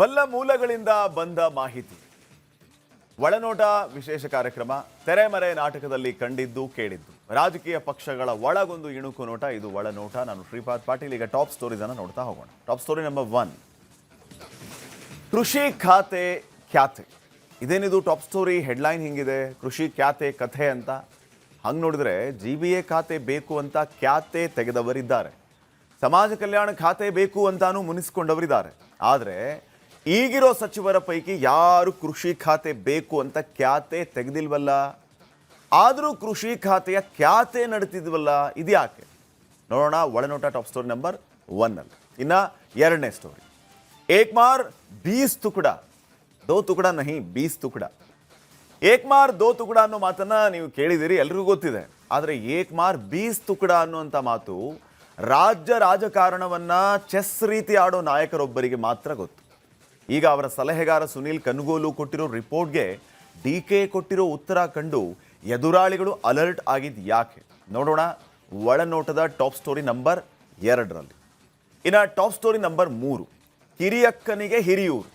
ಬಲ್ಲ ಮೂಲಗಳಿಂದ ಬಂದ ಮಾಹಿತಿ. ಒಳನೋಟ ವಿಶೇಷ ಕಾರ್ಯಕ್ರಮ ತೆರೆಮರೆ ನಾಟಕದಲ್ಲಿ ಕಂಡಿದ್ದು ಕೇಳಿದ್ದು. ರಾಜಕೀಯ ಪಕ್ಷಗಳ ಒಳಗೊಂದು ಇಣುಕು ನೋಟ. ಇದು ಒಳನೋಟ. ನಾನು ಶ್ರೀಪಾದ್ ಪಾಟೀಲ್. ಈಗ ಟಾಪ್ ಸ್ಟೋರೀಸ್ ಅನ್ನು ನೋಡ್ತಾ ಹೋಗೋಣ. ಟಾಪ್ ಸ್ಟೋರಿ ನಂಬರ್ 1, ಕೃಷಿ ಖಾತೆ ಖ್ಯಾತೆ. ಇದೇನಿದು ಟಾಪ್ ಸ್ಟೋರಿ ಹೆಡ್ಲೈನ್ ಹಿಂಗಿದೆ, ಕೃಷಿ ಖ್ಯಾತೆ ಕಥೆ ಅಂತ. ಹಂಗೆ ನೋಡಿದ್ರೆ GBA ಖಾತೆ ಬೇಕು ಅಂತ ಖ್ಯಾತೆ ತೆಗೆದವರಿದ್ದಾರೆ, ಸಮಾಜ ಕಲ್ಯಾಣ ಖಾತೆ ಬೇಕು ಅಂತಾನೂ ಮುನಿಸ್ಕೊಂಡವರಿದ್ದಾರೆ. ಆದರೆ ಈಗಿರೋ ಸಚಿವರ ಪೈಕಿ ಯಾರು ಕೃಷಿ ಖಾತೆ ಬೇಕು ಅಂತ ಖ್ಯಾತೆ ತೆಗೆದಿಲ್ವಲ್ಲ. ಆದರೂ ಕೃಷಿ ಖಾತೆಯ ಖ್ಯಾತೆ ನಡೀತಿದ್ವಲ್ಲ, ಇದ್ಯಾಕೆ ನೋಡೋಣ. ಒಳನೋಟ ಟಾಪ್ ಸ್ಟೋರಿ ನಂಬರ್ 1 ಇನ್ನು ಎರಡನೇ ಸ್ಟೋರಿ, ಏಕ್ ಮಾರ್ 20 ತುಕಡ, ದೋ ತುಕಡ ನಹಿ 20 ತುಕಡ. ಏಕ್ ಮಾರ್ ದೋ ತುಕಡ ಅನ್ನೋ ಮಾತನ್ನ ನೀವು ಕೇಳಿದಿರಿ, ಎಲ್ರಿಗೂ ಗೊತ್ತಿದೆ. ಆದರೆ ಏಕ್ ಮಾರ್ 20 ತುಕಡ ಅನ್ನುವಂಥ ಮಾತು ರಾಜ್ಯ ರಾಜಕಾರಣವನ್ನ ಚೆಸ್ ರೀತಿ ಆಡೋ ನಾಯಕರೊಬ್ಬರಿಗೆ ಮಾತ್ರ ಗೊತ್ತು. ಈಗ ಅವರ ಸಲಹೆಗಾರ ಸುನೀಲ್ ಕನ್ಗೋಲು ಕೊಟ್ಟಿರೋ ರಿಪೋರ್ಟ್ಗೆ DK ಕೊಟ್ಟಿರೋ ಉತ್ತರ ಕಂಡು ಎದುರಾಳಿಗಳು ಅಲರ್ಟ್ ಆಗಿದ್ದು ಯಾಕೆ ನೋಡೋಣ ಒಳನೋಟದ ಟಾಪ್ ಸ್ಟೋರಿ ನಂಬರ್ 2ರಲ್ಲಿ. ಇನ್ನು ಟಾಪ್ ಸ್ಟೋರಿ ನಂಬರ್ 3, ಕಿರಿಯಕ್ಕನಿಗೆ ಹಿರಿಯೂರು.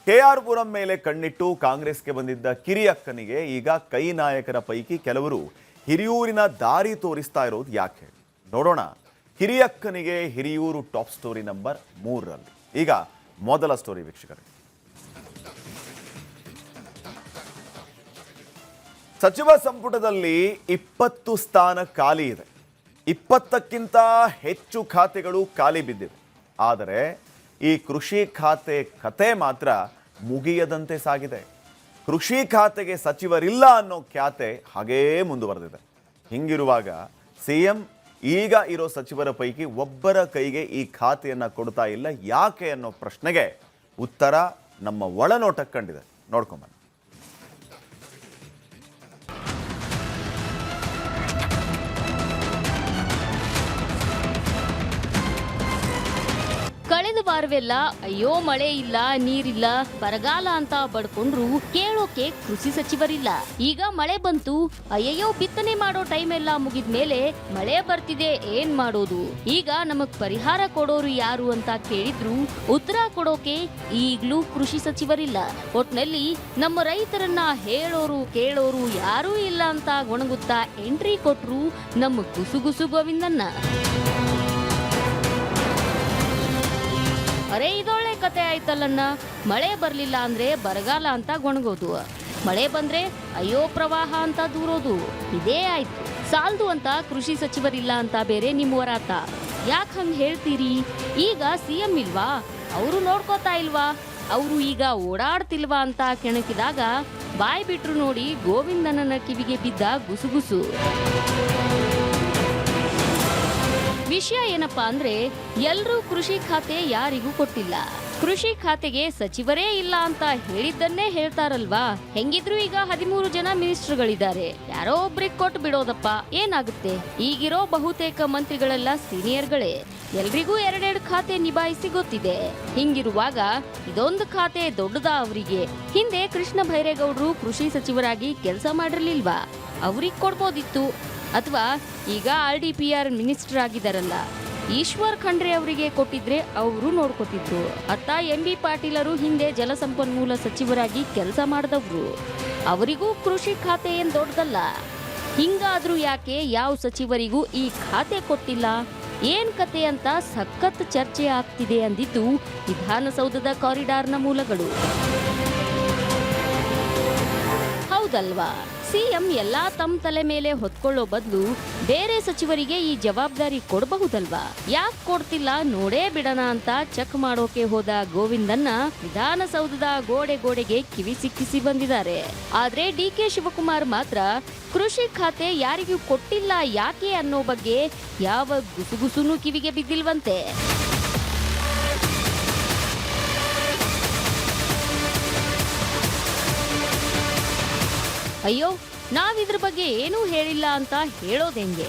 KR ಪುರಂ ಮೇಲೆ ಕಣ್ಣಿಟ್ಟು ಕಾಂಗ್ರೆಸ್ಗೆ ಬಂದಿದ್ದ ಕಿರಿಯಕ್ಕನಿಗೆ ಈಗ ಕೈ ನಾಯಕರ ಪೈಕಿ ಕೆಲವರು ಹಿರಿಯೂರಿನ ದಾರಿ ತೋರಿಸ್ತಾ ಇರೋದು ಯಾಕೆ ನೋಡೋಣ. ಕಿರಿಯಕ್ಕನಿಗೆ ಹಿರಿಯೂರು ಟಾಪ್ ಸ್ಟೋರಿ ನಂಬರ್ 3ರಲ್ಲಿ. ಈಗ ಮೊದಲ ಸ್ಟೋರಿ ವೀಕ್ಷಕರೇ. ಸಚಿವ ಸಂಪುಟದಲ್ಲಿ 20 ಸ್ಥಾನ ಖಾಲಿ ಇದೆ. 20ಕ್ಕಿಂತ ಹೆಚ್ಚು ಖಾತೆಗಳು ಖಾಲಿ ಬಿದ್ದಿವೆ. ಆದರೆ ಈ ಕೃಷಿ ಖಾತೆ ಕತೆ ಮಾತ್ರ ಮುಗಿಯದಂತೆ ಸಾಗಿದೆ. ಕೃಷಿ ಖಾತೆಗೆ ಸಚಿವರಿಲ್ಲ ಅನ್ನೋ ಖ್ಯಾತೆ ಹಾಗೇ ಮುಂದುವರೆದಿದೆ. ಹಿಂಗಿರುವಾಗ CM ಈಗ ಇರೋ ಸಚಿವರ ಪೈಕಿ ಒಬ್ಬರ ಕೈಗೆ ಈ ಖಾತೆಯನ್ನು ಕೊಡ್ತಾ ಇಲ್ಲ ಯಾಕೆ ಅನ್ನೋ ಪ್ರಶ್ನೆಗೆ ಉತ್ತರ ನಮ್ಮ ಒಳನೋಟಕ್ಕೆ ಕಂಡಿದೆ. ನೋಡ್ಕೊಂಬನ್ನಿ. ಕಳೆದ ವಾರವೆಲ್ಲ ಅಯ್ಯೋ ಮಳೆ ಇಲ್ಲ, ನೀರಿಲ್ಲ, ಬರಗಾಲ ಅಂತ ಬಡ್ಕೊಂಡ್ರು ಕೇಳೋಕೆ ಕೃಷಿ ಸಚಿವರಿಲ್ಲ. ಈಗ ಮಳೆ ಬಂತು, ಅಯ್ಯಯ್ಯೋ ಬಿತ್ತನೆ ಮಾಡೋ ಟೈಮ್ ಎಲ್ಲ ಮುಗಿದ್ಮೇಲೆ ಮಳೆ ಬರ್ತಿದೆ, ಏನ್ ಮಾಡೋದು, ಈಗ ನಮಗ್ ಪರಿಹಾರ ಕೊಡೋರು ಯಾರು ಅಂತ ಕೇಳಿದ್ರು ಉತ್ತರ ಕೊಡೋಕೆ ಈಗ್ಲೂ ಕೃಷಿ ಸಚಿವರಿಲ್ಲ. ಒಟ್ನಲ್ಲಿ ನಮ್ಮ ರೈತರನ್ನ ಹೇಳೋರು ಕೇಳೋರು ಯಾರೂ ಇಲ್ಲ ಅಂತ ಗೊಣಗುತ್ತಾ ಎಂಟ್ರಿ ಕೊಟ್ರು ನಮ್ಮ ಗುಸುಗುಸು ಗೋವಿಂದನ್ನ. ಅರೆ ಇದೊಳ್ಳೆ ಕತೆ ಆಯ್ತಲ್ಲನ್ನ. ಮಳೆ ಬರ್ಲಿಲ್ಲ ಅಂದ್ರೆ ಬರಗಾಲ ಅಂತ ಗೊಣಗೋದು, ಮಳೆ ಬಂದ್ರೆ ಅಯ್ಯೋ ಪ್ರವಾಹ ಅಂತ ದೂರೋದು, ಇದೇ ಆಯ್ತು. ಸಾಲ್ದು ಅಂತ ಕೃಷಿ ಸಚಿವರಿಲ್ಲ ಅಂತ ಬೇರೆ ನಿಮ್ಮ ವರಾತ. ಯಾಕೆ ಹಂಗೆ ಹೇಳ್ತೀರಿ? ಈಗ CM ಇಲ್ವಾ, ಅವರು ನೋಡ್ಕೋತಾ ಇಲ್ವಾ, ಅವರು ಈಗ ಓಡಾಡ್ತಿಲ್ವಾ ಅಂತ ಕೆಣಕಿದಾಗ ಬಾಯ್ ಬಿಟ್ರು ನೋಡಿ ಗೋವಿಂದನನ ಕಿವಿಗೆ ಬಿದ್ದ ಗುಸುಗುಸು. ವಿಷಯ ಏನಪ್ಪಾ ಅಂದ್ರೆ ಎಲ್ಲರೂ ಕೃಷಿ ಖಾತೆ ಯಾರಿಗೂ ಕೊಟ್ಟಿಲ್ಲ. ಕೃಷಿ ಖಾತೆಗೆ ಸಚಿವರೇ ಇಲ್ಲ ಅಂತ ಹೇಳಿದ್ದನ್ನೇ ಹೇಳ್ತಾರಲ್ವಾ. ಹೆಂಗಿದ್ರು ಈಗ 13 ಜನ ಮಿನಿಸ್ಟರ್ಗಳಿದ್ದಾರೆ, ಯಾರೋ ಒಬ್ರಿಗೆ ಕೊಟ್ಟು ಬಿಡೋದಪ್ಪ, ಏನಾಗುತ್ತೆ. ಈಗಿರೋ ಬಹುತೇಕ ಮಂತ್ರಿಗಳೆಲ್ಲ ಸೀನಿಯರ್ಗಳೇ, ಎಲ್ರಿಗೂ 2 ಖಾತೆ ನಿಭಾಯಿಸಿ ಗೊತ್ತಿದೆ. ಹಿಂಗಿರುವಾಗ ಇದೊಂದು ಖಾತೆ ದೊಡ್ಡದಾ ಅವರಿಗೆ? ಹಿಂದೆ ಕೃಷ್ಣ ಭೈರೇಗೌಡರು ಕೃಷಿ ಸಚಿವರಾಗಿ ಕೆಲಸ ಮಾಡಿರ್ಲಿಲ್ವಾ? ಅವ್ರಿಗೆ ಕೊಡ್ಬೋದಿತ್ತು. ಅಥವಾ ಈಗ RDPR ಮಿನಿಸ್ಟರ್ ಆಗಿದಾರಲ್ಲ ಈಶ್ವರ್ ಖಂಡ್ರೆ ಅವರಿಗೆ ಕೊಟ್ಟಿದ್ರೆ ಅವರು ನೋಡ್ಕೋತಿದ್ರು. ಅತ್ತ MB ಪಾಟೀಲರು ಹಿಂದೆ ಜಲಸಂಪನ್ಮೂಲ ಸಚಿವರಾಗಿ ಕೆಲಸ ಮಾಡಿದವರು, ಅವರಿಗೂ ಕೃಷಿ ಖಾತೆ ಏನ್ ದೊಡ್ಡದಲ್ಲ. ಹಿಂಗಾದ್ರೂ ಯಾಕೆ ಯಾವ ಸಚಿವರಿಗೂ ಈ ಖಾತೆ ಕೊಟ್ಟಿಲ್ಲ, ಏನ್ ಕತೆ ಅಂತ ಸಖತ್ ಚರ್ಚೆ ಆಗ್ತಿದೆ ಅಂದಿದ್ದು ವಿಧಾನಸೌಧದ ಕಾರಿಡಾರ್ನ ಮೂಲಗಳು. ಹೌದಲ್ವಾ? CM ಎಲ್ಲಾ ತಮ್ಮ ತಲೆ ಮೇಲೆ ಹೊತ್ಕೊಳ್ಳೋ ಬದಲು ಬೇರೆ ಸಚಿವರಿಗೆ ಈ ಜವಾಬ್ದಾರಿ ಕೊಡಬಹುದಲ್ವಾ? ಯಾಕೆ ಕೊಡ್ತಿಲ್ಲ ನೋಡೇ ಬಿಡೋಣ ಅಂತ ಚೆಕ್ ಮಾಡೋಕೆ ಹೋದ ಗೋವಿಂದನ್ನ ವಿಧಾನಸೌಧದ ಗೋಡೆಗೆ ಕಿವಿ ಸಿಕ್ಕಿಸಿ ಬಂದಿದ್ದಾರೆ. ಆದ್ರೆ DK ಶಿವಕುಮಾರ್ ಮಾತ್ರ ಕೃಷಿ ಖಾತೆ ಯಾರಿಗೂ ಕೊಟ್ಟಿಲ್ಲ ಯಾಕೆ ಅನ್ನೋ ಬಗ್ಗೆ ಯಾವ ಗುಸುಗುಸುನು ಕಿವಿಗೆ ಬಿದ್ದಿಲ್ವಂತೆ. ಅಯ್ಯೋ ನಾವಿದ್ರ ಬಗ್ಗೆ ಏನೂ ಹೇಳಿಲ್ಲ ಅಂತ ಹೇಳೋದೆಂಗೆ?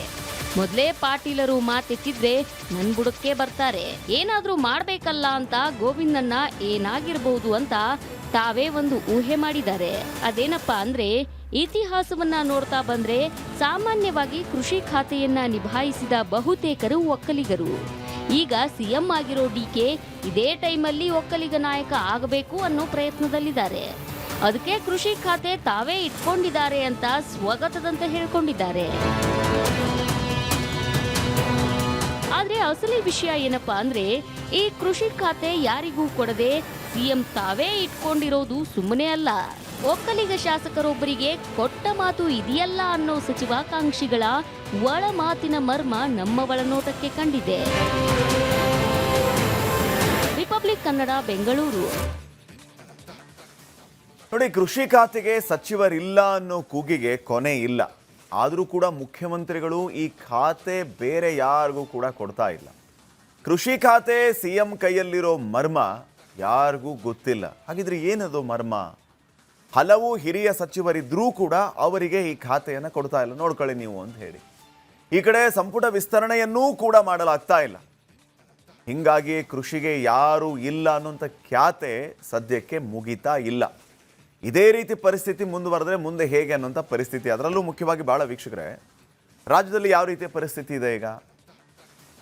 ಮೊದಲೇ ಪಾಟೀಲರು ಮಾತೆತ್ತಿದ್ರೆ ನನ್ ಬುಡಕ್ಕೆ ಬರ್ತಾರೆ, ಏನಾದ್ರೂ ಮಾಡ್ಬೇಕಲ್ಲ ಅಂತ ಗೋವಿಂದನ್ನ ಏನಾಗಿರ್ಬಹುದು ಅಂತ ತಾವೇ ಒಂದು ಊಹೆ ಮಾಡಿದ್ದಾರೆ. ಅದೇನಪ್ಪಾ ಅಂದ್ರೆ ಇತಿಹಾಸವನ್ನ ನೋಡ್ತಾ ಬಂದ್ರೆ ಸಾಮಾನ್ಯವಾಗಿ ಕೃಷಿ ಖಾತೆಯನ್ನ ನಿಭಾಯಿಸಿದ ಬಹುತೇಕರು ಒಕ್ಕಲಿಗರು. ಈಗ ಸಿಎಂ ಆಗಿರೋ ಡಿಕೆ ಇದೇ ಟೈಮಲ್ಲಿ ಒಕ್ಕಲಿಗ ನಾಯಕ ಆಗಬೇಕು ಅನ್ನೋ ಪ್ರಯತ್ನದಲ್ಲಿದ್ದಾರೆ. ಅದಕ್ಕೆ ಕೃಷಿ ಖಾತೆ ತಾವೇ ಇಟ್ಕೊಂಡಿದ್ದಾರೆ ಅಂತ ಸ್ವಗತದಂತೆ ಹೇಳ್ಕೊಂಡಿದ್ದಾರೆ. ಆದ್ರೆ ಅಸಲಿ ವಿಷಯ ಏನಪ್ಪಾ ಅಂದ್ರೆ ಈ ಕೃಷಿ ಖಾತೆ ಯಾರಿಗೂ ಕೊಡದೆ ಸಿಎಂ ತಾವೇ ಇಟ್ಕೊಂಡಿರೋದು ಸುಮ್ಮನೆ ಅಲ್ಲ. ಒಕ್ಕಲಿಗ ಶಾಸಕರೊಬ್ಬರಿಗೆ ಕೊಟ್ಟ ಮಾತು ಇದೆಯಲ್ಲ ಅನ್ನೋ ಸಚಿವಾಕಾಂಕ್ಷಿಗಳ ಒಳ ಮಾತಿನ ಮರ್ಮ ನಮ್ಮ ಒಳನೋಟಕ್ಕೆ ಕಂಡಿದೆ. ರಿಪಬ್ಲಿಕ್ ಕನ್ನಡ, ಬೆಂಗಳೂರು. ನೋಡಿ, ಕೃಷಿ ಖಾತೆಗೆ ಸಚಿವರಿಲ್ಲ ಅನ್ನೋ ಕೂಗಿಗೆ ಕೊನೆ ಇಲ್ಲ. ಆದರೂ ಕೂಡ ಮುಖ್ಯಮಂತ್ರಿಗಳು ಈ ಖಾತೆ ಬೇರೆ ಯಾರಿಗೂ ಕೂಡ ಕೊಡ್ತಾ ಇಲ್ಲ. ಕೃಷಿ ಖಾತೆ ಸಿಎಂ ಕೈಯಲ್ಲಿರೋ ಮರ್ಮ ಯಾರಿಗೂ ಗೊತ್ತಿಲ್ಲ. ಹಾಗಿದ್ರೆ ಏನದು ಮರ್ಮ? ಹಲವು ಹಿರಿಯ ಸಚಿವರಿದ್ರೂ ಕೂಡ ಅವರಿಗೆ ಈ ಖಾತೆಯನ್ನು ಕೊಡ್ತಾ ಇಲ್ಲ, ನೋಡ್ಕೊಳ್ಳಿ ನೀವು ಅಂತ ಹೇಳಿ. ಈ ಕಡೆ ಸಂಪುಟ ವಿಸ್ತರಣೆಯನ್ನೂ ಕೂಡ ಮಾಡಲಾಗ್ತಾ ಇಲ್ಲ. ಹಿಂಗಾಗಿ ಕೃಷಿಗೆ ಯಾರು ಇಲ್ಲ ಅನ್ನೋಂಥ ಖ್ಯಾತೆ ಸದ್ಯಕ್ಕೆ ಮುಗಿತಾ ಇಲ್ಲ. ಇದೇ ರೀತಿ ಪರಿಸ್ಥಿತಿ ಮುಂದುವರೆದ್ರೆ ಮುಂದೆ ಹೇಗೆ ಅನ್ನೋಂಥ ಪರಿಸ್ಥಿತಿ. ಅದರಲ್ಲೂ ಮುಖ್ಯವಾಗಿ ಭಾಳ ವೀಕ್ಷಕರೇ, ರಾಜ್ಯದಲ್ಲಿ ಯಾವ ರೀತಿಯ ಪರಿಸ್ಥಿತಿ ಇದೆ ಈಗ?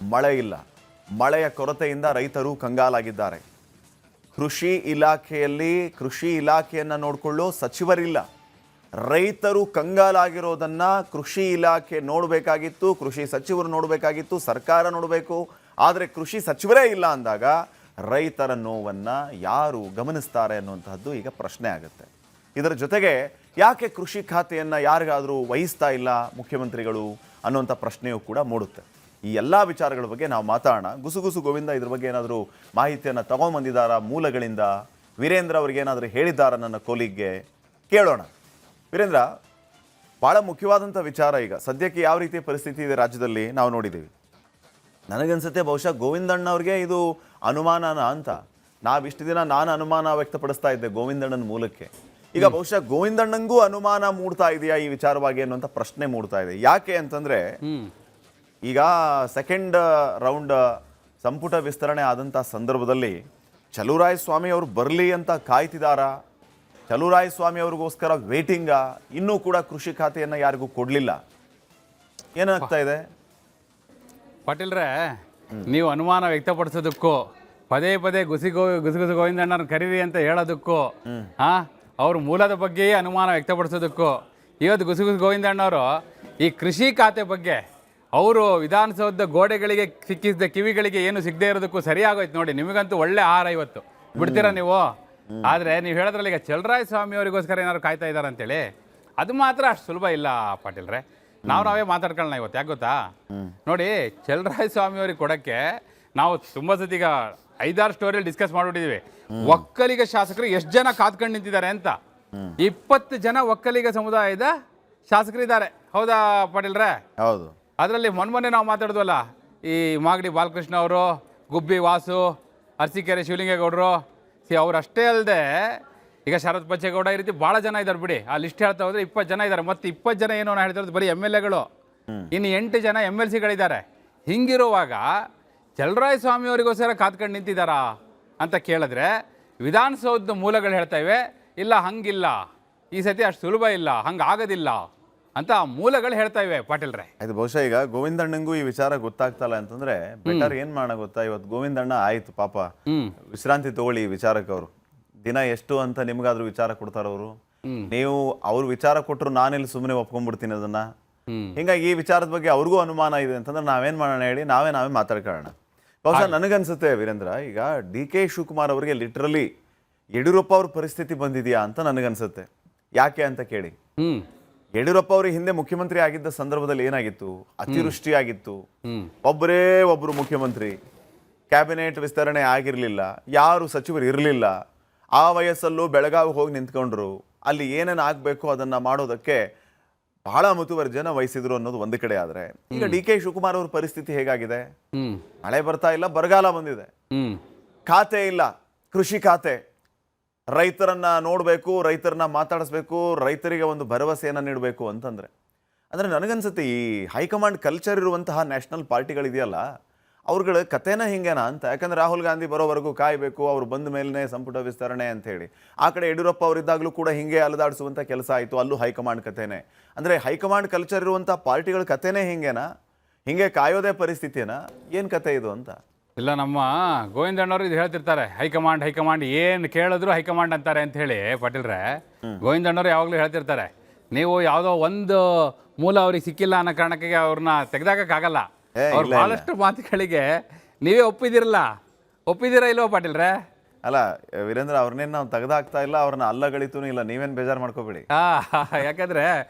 ಮಳೆ ಇಲ್ಲ. ಮಳೆಯ ಕೊರತೆಯಿಂದ ರೈತರು ಕಂಗಾಲಾಗಿದ್ದಾರೆ. ಕೃಷಿ ಇಲಾಖೆಯನ್ನು ನೋಡಿಕೊಳ್ಳೋ ಸಚಿವರಿಲ್ಲ. ರೈತರು ಕಂಗಾಲಾಗಿರೋದನ್ನು ಕೃಷಿ ಇಲಾಖೆ ನೋಡಬೇಕಾಗಿತ್ತು, ಕೃಷಿ ಸಚಿವರು ನೋಡಬೇಕಾಗಿತ್ತು, ಸರ್ಕಾರ ನೋಡಬೇಕು. ಆದರೆ ಕೃಷಿ ಸಚಿವರೇ ಇಲ್ಲ ಅಂದಾಗ ರೈತರ ನೋವನ್ನು ಯಾರು ಗಮನಿಸ್ತಾರೆ ಅನ್ನುವಂತಹದ್ದು ಈಗ ಪ್ರಶ್ನೆ ಆಗುತ್ತೆ. ಇದರ ಜೊತೆಗೆ ಯಾಕೆ ಕೃಷಿ ಖಾತೆಯನ್ನು ಯಾರಿಗಾದರೂ ವಹಿಸ್ತಾ ಇಲ್ಲ ಮುಖ್ಯಮಂತ್ರಿಗಳು ಅನ್ನುವಂಥ ಪ್ರಶ್ನೆಯೂ ಕೂಡ ಮೂಡುತ್ತೆ. ಈ ಎಲ್ಲ ವಿಚಾರಗಳ ಬಗ್ಗೆ ನಾವು ಮಾತಾಡೋಣ. ಗುಸುಗುಸು ಗೋವಿಂದ ಇದ್ರ ಬಗ್ಗೆ ಏನಾದರೂ ಮಾಹಿತಿಯನ್ನು ತಗೊಂಡ್ಬಂದಿದ್ದಾರಾ ಮೂಲಗಳಿಂದ? ವೀರೇಂದ್ರ ಅವ್ರಿಗೆ ಏನಾದರೂ ಹೇಳಿದ್ದಾರಾ ನನ್ನ ಕೋಲಿಗೆ? ಕೇಳೋಣ. ವೀರೇಂದ್ರ, ಭಾಳ ಮುಖ್ಯವಾದಂಥ ವಿಚಾರ ಈಗ ಸದ್ಯಕ್ಕೆ ಯಾವ ರೀತಿಯ ಪರಿಸ್ಥಿತಿ ಇದೆ ರಾಜ್ಯದಲ್ಲಿ ನಾವು ನೋಡಿದ್ದೀವಿ. ನನಗನ್ಸುತ್ತೆ ಬಹುಶಃ ಗೋವಿಂದಣ್ಣವ್ರಿಗೆ ಇದು ಅನುಮಾನನ ಅಂತ. ನಾವಿಷ್ಟು ದಿನ ನಾನು ಅನುಮಾನ ವ್ಯಕ್ತಪಡಿಸ್ತಾ ಇದ್ದೆ ಗೋವಿಂದಣ್ಣನ ಮೂಲಕ್ಕೆ. ಈಗ ಬಹುಶಃ ಗೋವಿಂದಣ್ಣಂಗೂ ಅನುಮಾನ ಮೂಡ್ತಾ ಇದೆಯಾ ಈ ವಿಚಾರವಾಗಿ ಅನ್ನುವಂಥ ಪ್ರಶ್ನೆ ಮೂಡ್ತಾ ಇದೆ. ಯಾಕೆ ಅಂತಂದ್ರೆ ಈಗ ಸೆಕೆಂಡ್ ರೌಂಡ್ ಸಂಪುಟ ವಿಸ್ತರಣೆ ಆದಂಥ ಸಂದರ್ಭದಲ್ಲಿ ಚಲುವರಾಯಸ್ವಾಮಿ ಅವರು ಬರಲಿ ಅಂತ ಕಾಯ್ತಿದ್ದಾರಾ? ಚಲುವರಾಯಸ್ವಾಮಿ ಅವ್ರಿಗೋಸ್ಕರ ವೇಟಿಂಗಾ? ಇನ್ನೂ ಕೂಡ ಕೃಷಿ ಖಾತೆಯನ್ನು ಯಾರಿಗೂ ಕೊಡಲಿಲ್ಲ. ಏನಾಗ್ತಾ ಇದೆ? ಪಾಟೀಲ್ರೆ, ನೀವು ಅನುಮಾನ ವ್ಯಕ್ತಪಡಿಸೋದಕ್ಕೂ ಪದೇ ಪದೇ ಗುಸುಗುಸು ಗೋವಿಂದಣ್ಣನ ಕರೀರಿ ಅಂತ ಹೇಳೋದಕ್ಕೂ ಅವ್ರ ಮೂಲದ ಬಗ್ಗೆಯೇ ಅನುಮಾನ ವ್ಯಕ್ತಪಡಿಸೋದಕ್ಕೂ ಇವತ್ತು ಗುಸುಗುಸು ಗೋವಿಂದಣ್ಣವರು ಈ ಕೃಷಿ ಖಾತೆ ಬಗ್ಗೆ ಅವರು ವಿಧಾನಸೌಧದ ಗೋಡೆಗಳಿಗೆ ಸಿಕ್ಕಿಸಿದ ಕಿವಿಗಳಿಗೆ ಏನು ಸಿಗದೆ ಇರೋದಕ್ಕೂ ಸರಿಯಾಗೋಯ್ತು ನೋಡಿ. ನಿಮಗಂತೂ ಒಳ್ಳೆ ಆಹಾರ ಇವತ್ತು ಬಿಡ್ತೀರಾ ನೀವು. ಆದರೆ ನೀವು ಹೇಳೋದ್ರಲ್ಲಿ ಈಗ ಚಲುವರಾಯಸ್ವಾಮಿ ಅವರಿಗೋಸ್ಕರ ಏನಾದ್ರು ಕಾಯ್ತಾ ಇದ್ದಾರೆ ಅಂತೇಳಿ ಅದು ಮಾತ್ರ ಅಷ್ಟು ಸುಲಭ ಇಲ್ಲ ಪಾಟೀಲ್ರೆ. ನಾವೇ ಮಾತಾಡ್ಕೊಳ್ಳೋಣ ಇವತ್ತು. ಯಾಕೆ ಗೊತ್ತಾ ನೋಡಿ, ಚಲುವರಾಯಸ್ವಾಮಿ ಅವ್ರಿಗೆ ಕೊಡೋಕ್ಕೆ ನಾವು ತುಂಬ ಸತಿ ಈಗ 5-6 ಸ್ಟೋರಿಯಲ್ಲಿ ಡಿಸ್ಕಸ್ ಮಾಡಿಬಿಟ್ಟಿದ್ದೀವಿ. ಒಕ್ಕಲಿಗ ಶಾಸಕರು ಎಷ್ಟು ಜನ ಕಾತ್ಕೊಂಡು ನಿಂತಿದ್ದಾರೆ ಅಂತ. 20 ಜನ ಒಕ್ಕಲಿಗ ಸಮುದಾಯದ ಶಾಸಕರಿದ್ದಾರೆ. ಹೌದಾ ಪಾಟೀಲ್ರೆ? ಹೌದು. ಅದರಲ್ಲಿ ಮೊನ್ನೆ ನಾವು ಮಾತಾಡಿದ್ವಲ್ಲ, ಈ ಮಾಗಡಿ ಬಾಲಕೃಷ್ಣ ಅವರು, ಗುಬ್ಬಿ ವಾಸು, ಅರಸೀಕೆರೆ ಶಿವಲಿಂಗೇಗೌಡರು, ಅವ್ರು ಅಷ್ಟೇ ಅಲ್ಲದೆ ಈಗ ಶರತ್ ಬಚ್ಚೇಗೌಡ ಈ ರೀತಿ ಭಾಳ ಜನ ಇದ್ದಾರೆ ಬಿಡಿ. ಆ ಲಿಸ್ಟ್ ಹೇಳ್ತಾ ಹೋದ್ರೆ 20 ಜನ ಇದ್ದಾರೆ. ಮತ್ತು 20 ಜನ ಏನು ಹೇಳ್ತಿರೋದು ಬರೀ MLAಗಳು, ಇನ್ನು 8 ಜನ MLCಗಳಿದ್ದಾರೆ. ಹಿಂಗಿರುವಾಗ ಚಲುವರಾಯಸ್ವಾಮಿ ಅವರಿಗೋಸ್ಕರ ಕಾತ್ಕೊಂಡು ನಿಂತಿದ್ದಾರಾ ಅಂತ ಕೇಳಿದ್ರೆ ವಿಧಾನಸೌಧದ ಮೂಲಗಳು ಹೇಳ್ತಾ ಇವೆ, ಇಲ್ಲ ಹಂಗಿಲ್ಲ, ಈ ಸತಿ ಅಷ್ಟು ಸುಲಭ ಇಲ್ಲ, ಹಂಗಾಗೋದಿಲ್ಲ ಅಂತ ಮೂಲಗಳು ಹೇಳ್ತಾ ಇವೆ ಪಾಟೀಲ್ರೆ. ಇದು ಬಹುಶಃ ಈಗ ಗೋವಿಂದಣ್ಣಂಗೂ ಈ ವಿಚಾರ ಗೊತ್ತಾಗ್ತಲ್ಲ ಅಂತಂದ್ರೆ ಬೆಟರ್ ಏನ್ ಮಾಡೋಣ ಗೊತ್ತಾ, ಇವತ್ತು ಗೋವಿಂದಣ್ಣ ಆಯ್ತು ಪಾಪ ವಿಶ್ರಾಂತಿ ತಗೊಳ್ಳಿ ಈ ವಿಚಾರಕ್ಕೆ. ಅವರು ದಿನ ಎಷ್ಟು ಅಂತ ನಿಮ್ಗಾದ್ರೂ ವಿಚಾರ ಕೊಡ್ತಾರ ಅವರು? ನೀವು ಅವ್ರು ವಿಚಾರ ಕೊಟ್ಟರು ನಾನೆಲ್ಲಿ ಸುಮ್ಮನೆ ಒಪ್ಕೊಂಡ್ಬಿಡ್ತೀನಿ ಅದನ್ನ. ಹಿಂಗಾಗಿ ಈ ವಿಚಾರದ ಬಗ್ಗೆ ಅವ್ರಿಗೂ ಅನುಮಾನ ಇದೆ ಅಂತಂದ್ರೆ ನಾವೇನ್ ಮಾಡೋಣ ಹೇಳಿ, ನಾವೇ ಮಾತಾಡ್ಕೊಳ್ಳೋಣ. ಬಹುಶಃ ನನಗನ್ಸುತ್ತೆ ವೀರೇಂದ್ರ, ಈಗ DK ಶಿವಕುಮಾರ್ ಅವರಿಗೆ ಲಿಟ್ರಲಿ ಯಡಿಯೂರಪ್ಪ ಅವ್ರ ಪರಿಸ್ಥಿತಿ ಬಂದಿದೆಯಾ ಅಂತ ನನಗನ್ಸುತ್ತೆ. ಯಾಕೆ ಅಂತ ಕೇಳಿ, ಯಡಿಯೂರಪ್ಪ ಅವರು ಹಿಂದೆ ಮುಖ್ಯಮಂತ್ರಿ ಆಗಿದ್ದ ಸಂದರ್ಭದಲ್ಲಿ ಏನಾಗಿತ್ತು? ಅತಿವೃಷ್ಟಿ ಆಗಿತ್ತು, ಒಬ್ಬರು ಮುಖ್ಯಮಂತ್ರಿ, ಕ್ಯಾಬಿನೆಟ್ ವಿಸ್ತರಣೆ ಆಗಿರಲಿಲ್ಲ, ಯಾರು ಸಚಿವರು ಇರಲಿಲ್ಲ. ಆ ವಯಸ್ಸಲ್ಲೂ ಬೆಳಗಾವಿ ಹೋಗಿ ನಿಂತ್ಕೊಂಡ್ರು. ಅಲ್ಲಿ ಏನೇನು ಆಗಬೇಕು ಅದನ್ನ ಮಾಡೋದಕ್ಕೆ ಬಹಳ ಮುತುವರ್ಜಿಯನ್ನು ವಹಿಸಿದ್ರು ಅನ್ನೋದು ಒಂದು ಕಡೆ. ಆದ್ರೆ ಈಗ DK ಶಿವಕುಮಾರ್ ಅವ್ರ ಪರಿಸ್ಥಿತಿ ಹೇಗಾಗಿದೆ? ಮಳೆ ಬರ್ತಾ ಇಲ್ಲ, ಬರಗಾಲ ಬಂದಿದೆ, ಖಾತೆ ಇಲ್ಲ, ಕೃಷಿ ಖಾತೆ. ರೈತರನ್ನ ನೋಡಬೇಕು, ರೈತರನ್ನ ಮಾತಾಡಿಸ್ಬೇಕು, ರೈತರಿಗೆ ಒಂದು ಭರವಸೆಯನ್ನು ನೀಡಬೇಕು ಅಂತಂದ್ರೆ ನನಗನ್ಸುತ್ತೆ ಈ ಹೈಕಮಾಂಡ್ ಕಲ್ಚರ್ ಇರುವಂತಹ ನ್ಯಾಷನಲ್ ಪಾರ್ಟಿಗಳಿದೆಯಲ್ಲ, ಅವ್ರಗಳ ಕಥೆನ ಹಿಂಗೇನಾ ಅಂತ. ಯಾಕಂದ್ರೆ ರಾಹುಲ್ ಗಾಂಧಿ ಬರೋವರೆಗೂ ಕಾಯಬೇಕು, ಅವ್ರು ಬಂದ ಮೇಲೇ ಸಂಪುಟ ವಿಸ್ತರಣೆ ಅಂತ ಹೇಳಿ. ಆ ಕಡೆ ಯಡಿಯೂರಪ್ಪ ಅವರಿದ್ದಾಗಲೂ ಕೂಡ ಹಿಂಗೆ ಅಲದಾಡಿಸುವಂಥ ಕೆಲಸ ಆಯಿತು, ಅಲ್ಲೂ ಹೈಕಮಾಂಡ್ ಕಥೆನೇ. ಅಂದರೆ ಹೈಕಮಾಂಡ್ ಕಲ್ಚರ್ ಇರುವಂಥ ಪಾರ್ಟಿಗಳ ಕಥೆನೇ ಹಿಂಗೇನಾ? ಹಿಂಗೆ ಕಾಯೋದೇ ಪರಿಸ್ಥಿತಿಯೇನಾ? ಏನು ಕತೆ ಇದು ಅಂತ? ಇಲ್ಲ, ನಮ್ಮ ಗೋವಿಂದಣ್ಣವರು ಇದು ಹೇಳ್ತಿರ್ತಾರೆ, ಹೈಕಮಾಂಡ್ ಏನು ಕೇಳಿದ್ರು ಹೈಕಮಾಂಡ್ ಅಂತಾರೆ ಅಂತ ಹೇಳಿ. ಪಾಟೀಲ್ರೆ, ಗೋವಿಂದಣ್ಣವರು ಯಾವಾಗಲೂ ಹೇಳ್ತಿರ್ತಾರೆ, ನೀವು ಯಾವುದೋ ಒಂದು ಮೂಲ ಅವ್ರಿಗೆ ಸಿಕ್ಕಿಲ್ಲ ಅನ್ನೋ ಕಾರಣಕ್ಕೆ ಅವ್ರನ್ನ ತೆಗೆದಾಕಕ್ಕಾಗಲ್ಲ. ಅವ್ರು ಭಾಳಷ್ಟು ಮಾತುಗಳಿಗೆ ನೀವೇ ಒಪ್ಪಿದ್ದೀರಾ ಇಲ್ವೋ ಪಾಟೀಲ್ರೆ? ಅಲ್ಲ ವೀರೇಂದ್ರ, ಅವ್ರನ್ನೇನು ನಾವು ತೆಗೆದಾಕ್ತಾ ಇಲ್ಲ, ಅವ್ರನ್ನ ಅಲ್ಲಗಳಿತೂ ಇಲ್ಲ, ನೀವೇನು ಬೇಜಾರು ಮಾಡ್ಕೋಬೇಡಿ. ಯಾಕಂದ್ರೆ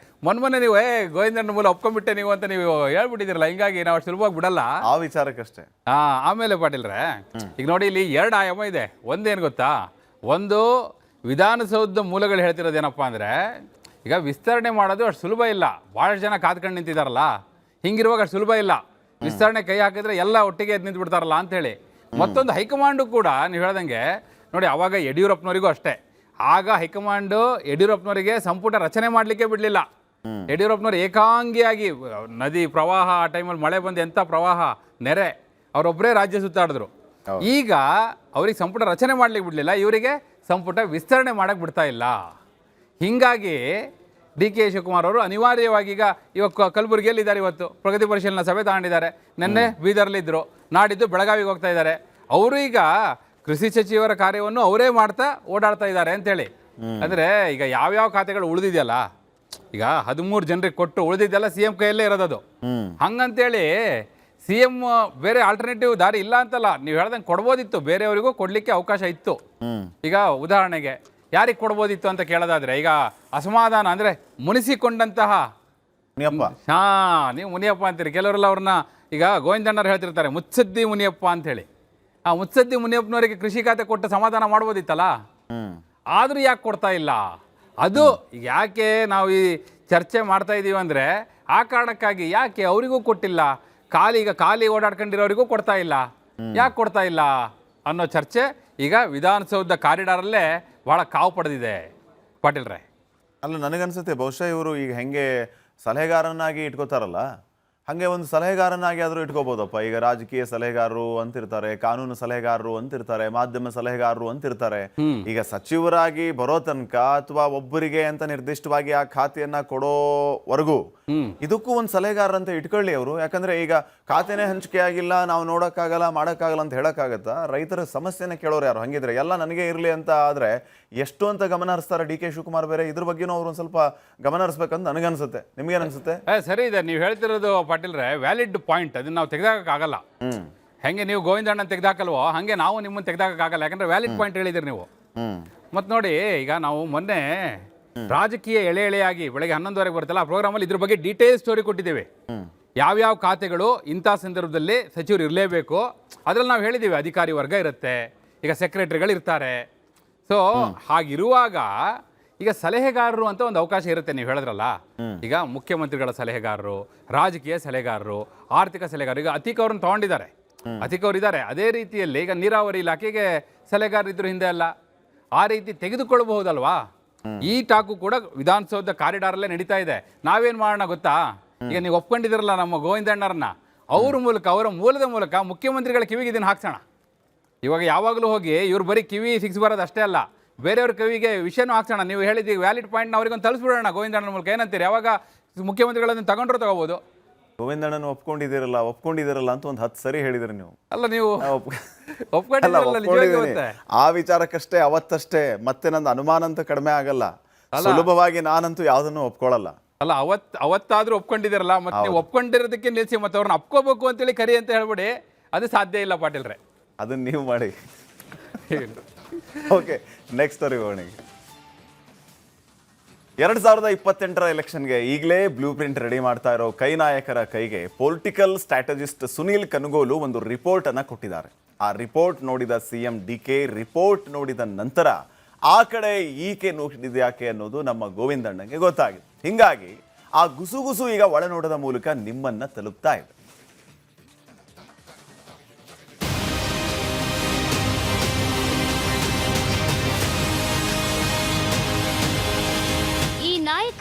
ಮೊನ್ನೆ ನೀವು ಗೋವಿಂದಣ್ಣ ಮೂಲ ಒಪ್ಕೊಂಡ್ಬಿಟ್ಟೆ ನೀವು ಅಂತ ನೀವು ಹೇಳ್ಬಿಟ್ಟಿದ್ದೀರಲ್ಲ, ಹಿಂಗಾಗಿ ನಾವು ಸುಲಭವಾಗಿ ಬಿಡಲ್ಲ ಆ ವಿಚಾರಕ್ಕಷ್ಟೇ. ಆಮೇಲೆ ಪಾಟೀಲ್ರೆ, ಈಗ ನೋಡಿ, ಇಲ್ಲಿ 2 ಆಯಾಮ ಇದೆ. ಒಂದೇನು ಗೊತ್ತಾ, ಒಂದು ವಿಧಾನಸೌಧದ ಮೂಲಗಳು ಹೇಳ್ತಿರೋದೇನಪ್ಪ ಅಂದರೆ, ಈಗ ವಿಸ್ತರಣೆ ಮಾಡೋದು ಅಷ್ಟು ಸುಲಭ ಇಲ್ಲ, ಭಾಳಷ್ಟು ಜನ ಕಾದ್ಕೊಂಡು ನಿಂತಿದ್ದಾರಲ್ಲ, ಹಿಂಗಿರುವಾಗ ಅಷ್ಟು ಸುಲಭ ಇಲ್ಲ. ವಿಸ್ತರಣೆ ಕೈ ಹಾಕಿದ್ರೆ ಎಲ್ಲ ಒಟ್ಟಿಗೆ ಎದ್ದು ನಿಂತು ಬಿಡ್ತಾರಲ್ಲ ಅಂತೇಳಿ. ಮತ್ತೊಂದು ಹೈಕಮಾಂಡು ಕೂಡ ನೀವು ಹೇಳ್ದಂಗೆ ನೋಡಿ, ಅವಾಗ ಯಡಿಯೂರಪ್ಪನವರಿಗೂ ಅಷ್ಟೇ, ಆಗ ಹೈಕಮಾಂಡು ಯಡಿಯೂರಪ್ಪನವರಿಗೆ ಸಂಪುಟ ರಚನೆ ಮಾಡಲಿಕ್ಕೆ ಬಿಡಲಿಲ್ಲ. ಯಡಿಯೂರಪ್ಪನವ್ರು ಏಕಾಂಗಿಯಾಗಿ ನದಿ ಪ್ರವಾಹ, ಆ ಟೈಮಲ್ಲಿ ಮಳೆ ಬಂದು ಎಂಥ ಪ್ರವಾಹ, ನೆರೆ, ಅವರೊಬ್ಬರೇ ರಾಜ್ಯ ಸುತ್ತಾಡಿದ್ರು. ಈಗ ಅವ್ರಿಗೆ ಸಂಪುಟ ರಚನೆ ಮಾಡ್ಲಿಕ್ಕೆ ಬಿಡಲಿಲ್ಲ, ಇವರಿಗೆ ಸಂಪುಟ ವಿಸ್ತರಣೆ ಮಾಡಕ್ಕೆ ಬಿಡ್ತಾ ಇಲ್ಲ. ಹೀಗಾಗಿ DK ಶಿವಕುಮಾರ್ ಅವರು ಅನಿವಾರ್ಯವಾಗಿ ಇವಾಗ ಕಲಬುರಗಿಯಲ್ಲಿ ಇದ್ದಾರೆ, ಇವತ್ತು ಪ್ರಗತಿ ಪರಿಶೀಲನಾ ಸಭೆ ತಗೊಂಡಿದ್ದಾರೆ, ನಿನ್ನೆ ಬೀದರ್ಲಿದ್ದರು, ನಾಡಿದ್ದು ಬೆಳಗಾವಿಗೆ ಹೋಗ್ತಾ ಇದ್ದಾರೆ. ಅವರು ಈಗ ಕೃಷಿ ಸಚಿವರ ಕಾರ್ಯವನ್ನು ಅವರೇ ಮಾಡ್ತಾ ಓಡಾಡ್ತಾ ಇದ್ದಾರೆ ಅಂತೇಳಿ. ಅಂದರೆ ಈಗ ಯಾವ್ಯಾವ ಖಾತೆಗಳು ಉಳಿದಿದೆಯಲ್ಲ, ಈಗ 13 ಜನರಿಗೆ ಕೊಟ್ಟು ಉಳಿದಿದ್ದೆಲ್ಲ CM ಕೈಯಲ್ಲೇ ಇರೋದದು. ಹಂಗಂತೇಳಿ CM ಬೇರೆ ಆಲ್ಟರ್ನೇಟಿವ್ ದಾರಿ ಇಲ್ಲ ಅಂತಲ್ಲ, ನೀವು ಹೇಳ್ದಂಗೆ ಕೊಡ್ಬೋದಿತ್ತು, ಬೇರೆಯವರಿಗೂ ಕೊಡಲಿಕ್ಕೆ ಅವಕಾಶ ಇತ್ತು. ಈಗ ಉದಾಹರಣೆಗೆ ಯಾರಿಗೆ ಕೊಡ್ಬೋದಿತ್ತು ಅಂತ ಕೇಳೋದಾದ್ರೆ, ಈಗ ಅಸಮಾಧಾನ ಅಂದರೆ ಮುನಿಸಿಕೊಂಡಂತಹ ನೀವು ಮುನಿಯಪ್ಪ ಅಂತೀರಿ, ಕೆಲವರೆಲ್ಲ ಅವ್ರನ್ನ ಈಗ ಗೋವಿಂದಣ್ಣರು ಹೇಳ್ತಿರ್ತಾರೆ ಮುತ್ಸದ್ದಿ ಮುನಿಯಪ್ಪ ಅಂಥೇಳಿ. ಆ ಮುತ್ಸದ್ದಿ ಮುನಿಯಪ್ಪನವರಿಗೆ ಕೃಷಿ ಖಾತೆ ಕೊಟ್ಟು ಸಮಾಧಾನ ಮಾಡ್ಬೋದಿತ್ತಲ್ಲ, ಆದರೂ ಯಾಕೆ ಕೊಡ್ತಾ ಇಲ್ಲ? ಅದು ಯಾಕೆ ನಾವು ಈ ಚರ್ಚೆ ಮಾಡ್ತಾ ಇದ್ದೀವಿ ಅಂದರೆ, ಆ ಕಾರಣಕ್ಕಾಗಿ ಯಾಕೆ ಅವರಿಗೂ ಕೊಟ್ಟಿಲ್ಲ, ಖಾಲಿ ಓಡಾಡ್ಕೊಂಡಿರೋರಿಗೂ ಕೊಡ್ತಾ ಇಲ್ಲ, ಯಾಕೆ ಕೊಡ್ತಾ ಇಲ್ಲ ಅನ್ನೋ ಚರ್ಚೆ ಈಗ ವಿಧಾನಸೌಧ ಕಾರಿಡಾರಲ್ಲೇ ಭಾಳ ಕಾವು ಪಡೆದಿದೆ ಪಾಟೀಲ್ರೆ. ಅಲ್ಲ, ನನಗನ್ಸುತ್ತೆ ಬಹುಶಃ ಇವರು ಈಗ ಹೆಂಗೆ ಸಲಹೆಗಾರನಾಗಿ ಇಟ್ಕೋತಾರಲ್ಲ, ಹಾಗೆ ಒಂದು ಸಲಹೆಗಾರನಾಗಿ ಆದರೂ ಇಟ್ಕೋಬೋದಪ್ಪ. ಈಗ ರಾಜಕೀಯ ಸಲಹೆಗಾರರು ಅಂತಿರ್ತಾರೆ, ಕಾನೂನು ಸಲಹೆಗಾರರು ಅಂತಿರ್ತಾರೆ, ಮಾಧ್ಯಮ ಸಲಹೆಗಾರರು ಅಂತಿರ್ತಾರೆ. ಈಗ ಸಚಿವರಾಗಿ ಬರೋ ತನಕ ಅಥವಾ ಒಬ್ಬರಿಗೆ ಅಂತ ನಿರ್ದಿಷ್ಟವಾಗಿ ಆ ಖಾತೆಯನ್ನ ಕೊಡೋವರೆಗೂ ಇದಕ್ಕೂ ಒಂದು ಸಲಹೆಗಾರ ಅಂತ ಇಟ್ಕೊಳ್ಳಿ ಅವರು. ಯಾಕಂದ್ರೆ ಈಗ ಖಾತೆನೇ ಹಂಚಿಕೆ ಆಗಿಲ್ಲ, ನಾವು ನೋಡೋಕ್ಕಾಗಲ್ಲ, ಮಾಡೋಕ್ಕಾಗಲ್ಲ ಅಂತ ಹೇಳೋಕ್ಕಾಗತ್ತಾ? ರೈತರ ಸಮಸ್ಯೆನ ಕೇಳೋರು ಯಾರು? ಹಂಗಿದ್ರೆ ಎಲ್ಲ ನನಗೆ ಇರಲಿ ಅಂತ ಆದರೆ ಎಷ್ಟು ಅಂತ ಗಮನ ಹರಿಸ್ತಾರೆ DK ಶಿವಕುಮಾರ್ ಬೇರೆ. ಇದ್ರ ಬಗ್ಗೆನೂ ಅವ್ರು ಒಂದು ಸ್ವಲ್ಪ ಗಮನ ಹರಿಸ್ಬೇಕಂತ ನನಗನ್ಸುತ್ತೆ. ನಿಮ್ಗೇನನ್ಸುತ್ತೆ? ಸರಿ ಇದೆ, ನೀವು ಹೇಳ್ತಿರೋದು ಪಾಟೀಲ್ರೆ ವ್ಯಾಲಿಡ್ ಪಾಯಿಂಟ್. ಅದನ್ನ ನಾವು ತೆಗೆದಾಕಕ್ಕಾಗಲ್ಲ. ಹೆಂಗೆ ನೀವು ಗೋವಿಂದಣ್ಣ ತೆಗೆದಾಕಲ್ವೋ ಹಂಗೆ ನಾವು ನಿಮ್ಮನ್ನು ತೆಗೆದಾಕಕ್ಕಾಗಲ್ಲ, ಯಾಕಂದ್ರೆ ವ್ಯಾಲಿಡ್ ಪಾಯಿಂಟ್ ಹೇಳಿದಿರಿ ನೀವು. ಮತ್ತೆ ನೋಡಿ, ಈಗ ನಾವು ಮೊನ್ನೆ ರಾಜಕೀಯ ಎಳೆಯಾಗಿ ಬೆಳಗ್ಗೆ 11:30 ಬರುತ್ತಲ್ಲ ಆ ಪ್ರೋಗ್ರಾಮಲ್ಲಿ ಇದ್ರ ಬಗ್ಗೆ ಡೀಟೇಲ್ ಸ್ಟೋರಿ ಕೊಟ್ಟಿದ್ದೇವೆ. ಯಾವ್ಯಾವ ಖಾತೆಗಳು ಇಂಥ ಸಂದರ್ಭದಲ್ಲಿ ಸಚಿವರು ಇರಲೇಬೇಕು, ಅದ್ರಲ್ಲಿ ನಾವು ಹೇಳಿದ್ದೀವಿ ಅಧಿಕಾರಿ ವರ್ಗ ಇರುತ್ತೆ, ಈಗ ಸೆಕ್ರೆಟರಿಗಳು ಇರ್ತಾರೆ. ಸೊ ಹಾಗಿರುವಾಗ ಈಗ ಸಲಹೆಗಾರರು ಅಂತ ಒಂದು ಅವಕಾಶ ಇರುತ್ತೆ. ನೀವು ಹೇಳಿದ್ರಲ್ಲ, ಈಗ ಮುಖ್ಯಮಂತ್ರಿಗಳ ಸಲಹೆಗಾರರು, ರಾಜಕೀಯ ಸಲಹೆಗಾರರು, ಆರ್ಥಿಕ ಸಲಹೆಗಾರರು, ಈಗ ಅತೀಕ್ ಅವ್ರನ್ನ ತಗೊಂಡಿದ್ದಾರೆ, ಅತೀಕ್ ಅವರು ಇದ್ದಾರೆ. ಅದೇ ರೀತಿಯಲ್ಲಿ ಈಗ ನೀರಾವರಿ ಇಲಾಖೆಗೆ ಸಲಹೆಗಾರರಿದ್ರು ಹಿಂದೆ ಅಲ್ಲ, ಆ ರೀತಿ ತೆಗೆದುಕೊಳ್ಬಹುದಲ್ವಾ? ಈ ಟಾಕು ಕೂಡ ವಿಧಾನಸೌಧ ಕಾರಿಡಾರಲ್ಲೇ ನಡೀತಾ ಇದೆ. ನಾವೇನು ಮಾಡೋಣ ಗೊತ್ತಾ, ಈಗ ನೀವು ಒಪ್ಕೊಂಡಿದ್ದೀರಲ್ಲ ನಮ್ಮ ಗೋವಿಂದಣ್ಣರನ್ನ, ಅವ್ರ ಮೂಲಕ, ಅವರ ಮೂಲದ ಮೂಲಕ ಮುಖ್ಯಮಂತ್ರಿಗಳ ಕಿವಿಗೆ ಇದನ್ನು ಹಾಕ್ಸೋಣ. ಇವಾಗ ಯಾವಾಗಲೂ ಹೋಗಿ ಇವ್ರು ಬರೀ ಕಿವಿ ಸಿಕ್ಸ್ ಬರೋದು ಅಷ್ಟೇ ಅಲ್ಲ, ಬೇರೆಯವ್ರ ಕಿವಿಗೆ ವಿಷಯನೂ ಹಾಕ್ಸೋಣ. ನೀವು ಹೇಳಿದ್ದೀವಿ ವ್ಯಾಲಿಡ್ ಪಾಯಿಂಟ್ನ ಅವ್ರಿಗೊಂದು ತಲುಪಿಸ್ಬಿಡೋಣ ಗೋವಿಂದಣ್ಣನ ಮೂಲಕ. ಏನಂತೀರಿ? ಯಾವಾಗ ಮುಖ್ಯಮಂತ್ರಿಗಳನ್ನ ತಗೊಂಡ್ರು ತಗೋಬಹುದು. ಗೋವಿಂದಣ್ಣನ ಒಪ್ಕೊಂಡಿದ್ದೀರಲ್ಲ ಅಂತ ಒಂದು 10 ಸರಿ ಹೇಳಿದ್ರಿ ನೀವು. ಅಲ್ಲ, ನೀವು ಆ ವಿಚಾರಕ್ಕಷ್ಟೇ, ಅವತ್ತಷ್ಟೇ. ಮತ್ತೆ ನಂದು ಅನುಮಾನ ಅಂತ ಕಡಿಮೆ ಆಗಲ್ಲ. ಸುಲಭವಾಗಿ ನಾನಂತೂ ಯಾವುದನ್ನು ಒಪ್ಕೊಳ್ಳಲ್ಲ. ಅಲ್ಲ, ಅವತ್ತಾದ್ರೂ ಒಪ್ಕೊಂಡಿದ್ದೀರಲ್ಲ, ಮತ್ತೆ ನೀವು ಒಪ್ಕೊಂಡಿರೋದಕ್ಕೆ ನಿಲ್ಸಿ ಮತ್ತೆ ಅವ್ರನ್ನ ಒಪ್ಕೋಬೇಕು ಅಂತೇಳಿ ಕರಿ ಅಂತ ಹೇಳ್ಬಿಡಿ, ಅದು ಸಾಧ್ಯ ಇಲ್ಲ ಪಾಟೀಲ್ರೆ. ಅದನ್ನ ನೀವು ಮಾಡಿ. ಓಕೆ, ನೆಕ್ಸ್ಟ್ ಸ್ಟೋರಿ ಹೋಗೋಣ. 2028 ಎಲೆಕ್ಷನ್ಗೆ ಈಗಲೇ ಬ್ಲೂ ಪ್ರಿಂಟ್ ರೆಡಿ ಮಾಡ್ತಾ ಇರೋ ಕೈ ನಾಯಕರ ಕೈಗೆ ಪೊಲಿಟಿಕಲ್ ಸ್ಟ್ರಾಟಜಿಸ್ಟ್ ಸುನೀಲ್ ಕನಗೋಲು ಒಂದು ರಿಪೋರ್ಟ್ ಅನ್ನ ಕೊಟ್ಟಿದ್ದಾರೆ. ಆ ರಿಪೋರ್ಟ್ ನೋಡಿದ CM DK, ರಿಪೋರ್ಟ್ ನೋಡಿದ ನಂತರ ಆ ಕಡೆ ಈಕೆ ನೋಡಿದ ಯಾಕೆ ಅನ್ನೋದು ನಮ್ಮ ಗೋವಿಂದಣ್ಣಗೆ ಗೊತ್ತಾಗಿದೆ. ಹಿಂಗಾಗಿ ಆ ಗುಸುಗುಸು ಈಗ ಒಳನೋಟದ ಮೂಲಕ ನಿಮ್ಮನ್ನ ತಲುಪ್ತಾ ಇದೆ.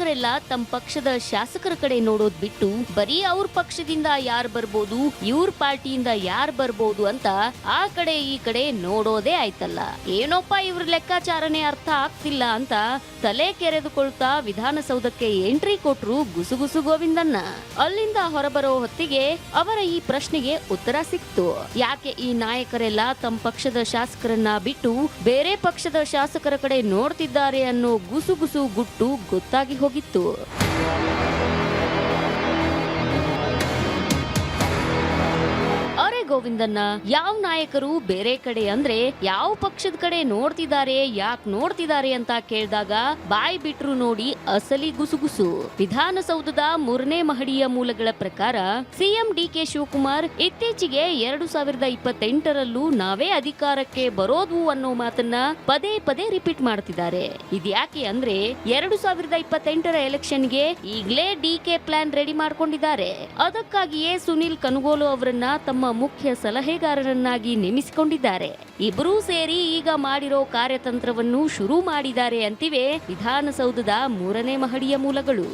ನಾಯಕರೆಲ್ಲ ತಮ್ಮ ಪಕ್ಷದ ಶಾಸಕರ ಕಡೆ ನೋಡೋದ್ ಬಿಟ್ಟು ಬರೀ ಅವ್ರ ಪಕ್ಷದಿಂದ ಯಾರು ಬರ್ಬೋದು, ಇವ್ರ ಪಾರ್ಟಿಯಿಂದ ಯಾರು ಬರ್ಬೋದು ಅಂತ ಆ ಕಡೆ ಈ ಕಡೆ ನೋಡೋದೇ ಆಯ್ತಲ್ಲ. ಏನೋಪ್ಪ ಇವ್ರ ಲೆಕ್ಕಾಚಾರನೇ ಅರ್ಥ ಆಗ್ತಿಲ್ಲ ಅಂತ ತಲೆ ಕೆರೆದುಕೊಳ್ತಾ ವಿಧಾನಸೌಧಕ್ಕೆ ಎಂಟ್ರಿ ಕೊಟ್ರು ಗುಸುಗುಸು ಗೋವಿಂದಣ್ಣ. ಅಲ್ಲಿಂದ ಹೊರಬರೋ ಹೊತ್ತಿಗೆ ಅವರ ಈ ಪ್ರಶ್ನೆಗೆ ಉತ್ತರ ಸಿಕ್ತು. ಯಾಕೆ ಈ ನಾಯಕರೆಲ್ಲ ತಮ್ಮ ಪಕ್ಷದ ಶಾಸಕರನ್ನ ಬಿಟ್ಟು ಬೇರೆ ಪಕ್ಷದ ಶಾಸಕರ ಕಡೆ ನೋಡ್ತಿದ್ದಾರೆ ಅನ್ನೋ ಗುಸುಗುಸು ಗುಟ್ಟು ಗೊತ್ತಾಗಿ ಹೋಗಿತ್ತು. ಅರೆ ಗೋವಿಂದಣ್ಣ, ಯಾವ ನಾಯಕರು ಬೇರೆ ಕಡೆ ಅಂದ್ರೆ ಯಾವ ಪಕ್ಷದ ಕಡೆ ನೋಡ್ತಿದ್ದಾರೆ, ಯಾಕೆ ನೋಡ್ತಿದ್ದಾರೆ ಅಂತ ಕೇಳಿದಾಗ ಬಾಯ್ ಬಿಟ್ರು ನೋಡಿ ಅಸಲಿ ಗುಸುಗುಸು. ವಿಧಾನಸೌಧದ 3ನೇ ಮಹಡಿಯ ಮೂಲಗಳ ಪ್ರಕಾರ ಸಿಎಂ ಡಿಕೆ ಶಿವಕುಮಾರ್ ಇತ್ತೀಚೆಗೆ 2028ರಲ್ಲೂ ನಾವೇ ಅಧಿಕಾರಕ್ಕೆ ಬರೋದು ಅನ್ನೋ ಮಾತನ್ನ ಪದೇ ಪದೇ ರಿಪೀಟ್ ಮಾಡ್ತಿದ್ದಾರೆ. ಇದ್ಯಾಕೆ ಅಂದ್ರೆ 2028ರ ಎಲೆಕ್ಷನ್ಗೆ ಈಗಲೇ ಡಿಕೆ ಪ್ಲಾನ್ ರೆಡಿ ಮಾಡ್ಕೊಂಡಿದ್ದಾರೆ. ಅದಕ್ಕಾಗಿಯೇ ಸುನಿಲ್ ಕನಗೋಲು ಅವರನ್ನ ತಮ್ಮ ಮುಖ್ಯ ಸಲಹೆಗಾರರನ್ನಾಗಿ ನೇಮಿಸಿಕೊಂಡಿದ್ದಾರೆ. ಇಬ್ಬರೂ ಸೇರಿ ಈಗ ಮಾಡಿರೋ ಕಾರ್ಯತಂತ್ರವನ್ನು ಶುರು ಮಾಡಿದ್ದಾರೆ ಅಂತಿವೆ ವಿಧಾನಸೌಧದ 3ನೇ ಮಹಡಿಯ ಮೂಲಗಳು.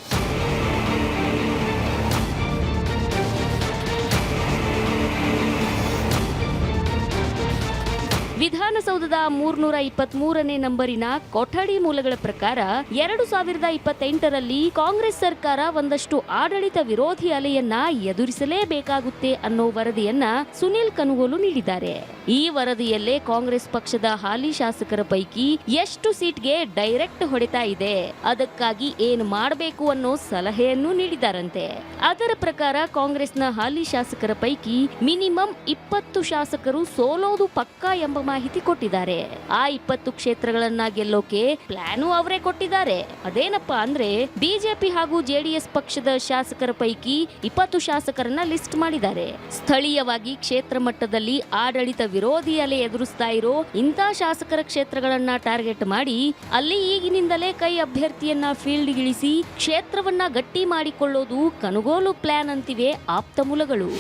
ವಿಧಾನಸೌಧದ 323ನೇ ನಂಬರಿನ ಕೊಠಡಿ ಮೂಲಗಳ ಪ್ರಕಾರ 2028ರಲ್ಲಿ ಕಾಂಗ್ರೆಸ್ ಸರ್ಕಾರ ಒಂದಷ್ಟು ಆಡಳಿತ ವಿರೋಧಿ ಅಲೆಯನ್ನ ಎದುರಿಸಲೇಬೇಕಾಗುತ್ತೆ ಅನ್ನೋ ವರದಿಯನ್ನ ಸುನಿಲ್ ಕನಗೋಲು ನೀಡಿದ್ದಾರೆ. ಈ ವರದಿಯಲ್ಲೇ ಕಾಂಗ್ರೆಸ್ ಪಕ್ಷದ ಹಾಲಿ ಶಾಸಕರ ಪೈಕಿ ಎಷ್ಟು ಸೀಟ್ಗೆ ಡೈರೆಕ್ಟ್ ಹೊಡೆತ ಇದೆ, ಅದಕ್ಕಾಗಿ ಏನ್ ಮಾಡಬೇಕು ಅನ್ನೋ ಸಲಹೆಯನ್ನು ನೀಡಿದಾರಂತೆ. ಅದರ ಪ್ರಕಾರ ಕಾಂಗ್ರೆಸ್ನ ಹಾಲಿ ಶಾಸಕರ ಪೈಕಿ ಮಿನಿಮಮ್ 20 ಶಾಸಕರು ಸೋಲೋದು ಪಕ್ಕಾ ಎಂಬ ಮಾಹಿತಿ ಕೊಟ್ಟಿದ್ದಾರೆ. ಆ 20 ಕ್ಷೇತ್ರಗಳನ್ನ ಗೆಲ್ಲೋಕೆ ಪ್ಲಾನು ಅವರೇ ಕೊಟ್ಟಿದ್ದಾರೆ. ಅದೇನಪ್ಪಾ ಅಂದ್ರೆ ಬಿಜೆಪಿ ಹಾಗೂ ಜೆಡಿಎಸ್ ಪಕ್ಷದ ಶಾಸಕರ ಪೈಕಿ 20 ಶಾಸಕರನ್ನ ಲಿಸ್ಟ್ ಮಾಡಿದ್ದಾರೆ. ಸ್ಥಳೀಯವಾಗಿ ಕ್ಷೇತ್ರ ಮಟ್ಟದಲ್ಲಿ ಆಡಳಿತ ವಿರೋಧಿ ಅಲೆ ಎದುರಿಸ್ತಾ ಇರೋ ಇಂಥ ಶಾಸಕರ ಕ್ಷೇತ್ರಗಳನ್ನ ಟಾರ್ಗೆಟ್ ಮಾಡಿ ಅಲ್ಲಿ ಈಗಿನಿಂದಲೇ ಕೈ ಅಭ್ಯರ್ಥಿಯನ್ನ ಫೀಲ್ಡ್ಗಿಳಿಸಿ ಕ್ಷೇತ್ರವನ್ನ ಗಟ್ಟಿ ಮಾಡಿಕೊಳ್ಳೋದು ಕನಗೋಲು ಪ್ಲಾನ್ ಅಂತಿವೆ ಆಪ್ತ ಮೂಲಗಳು.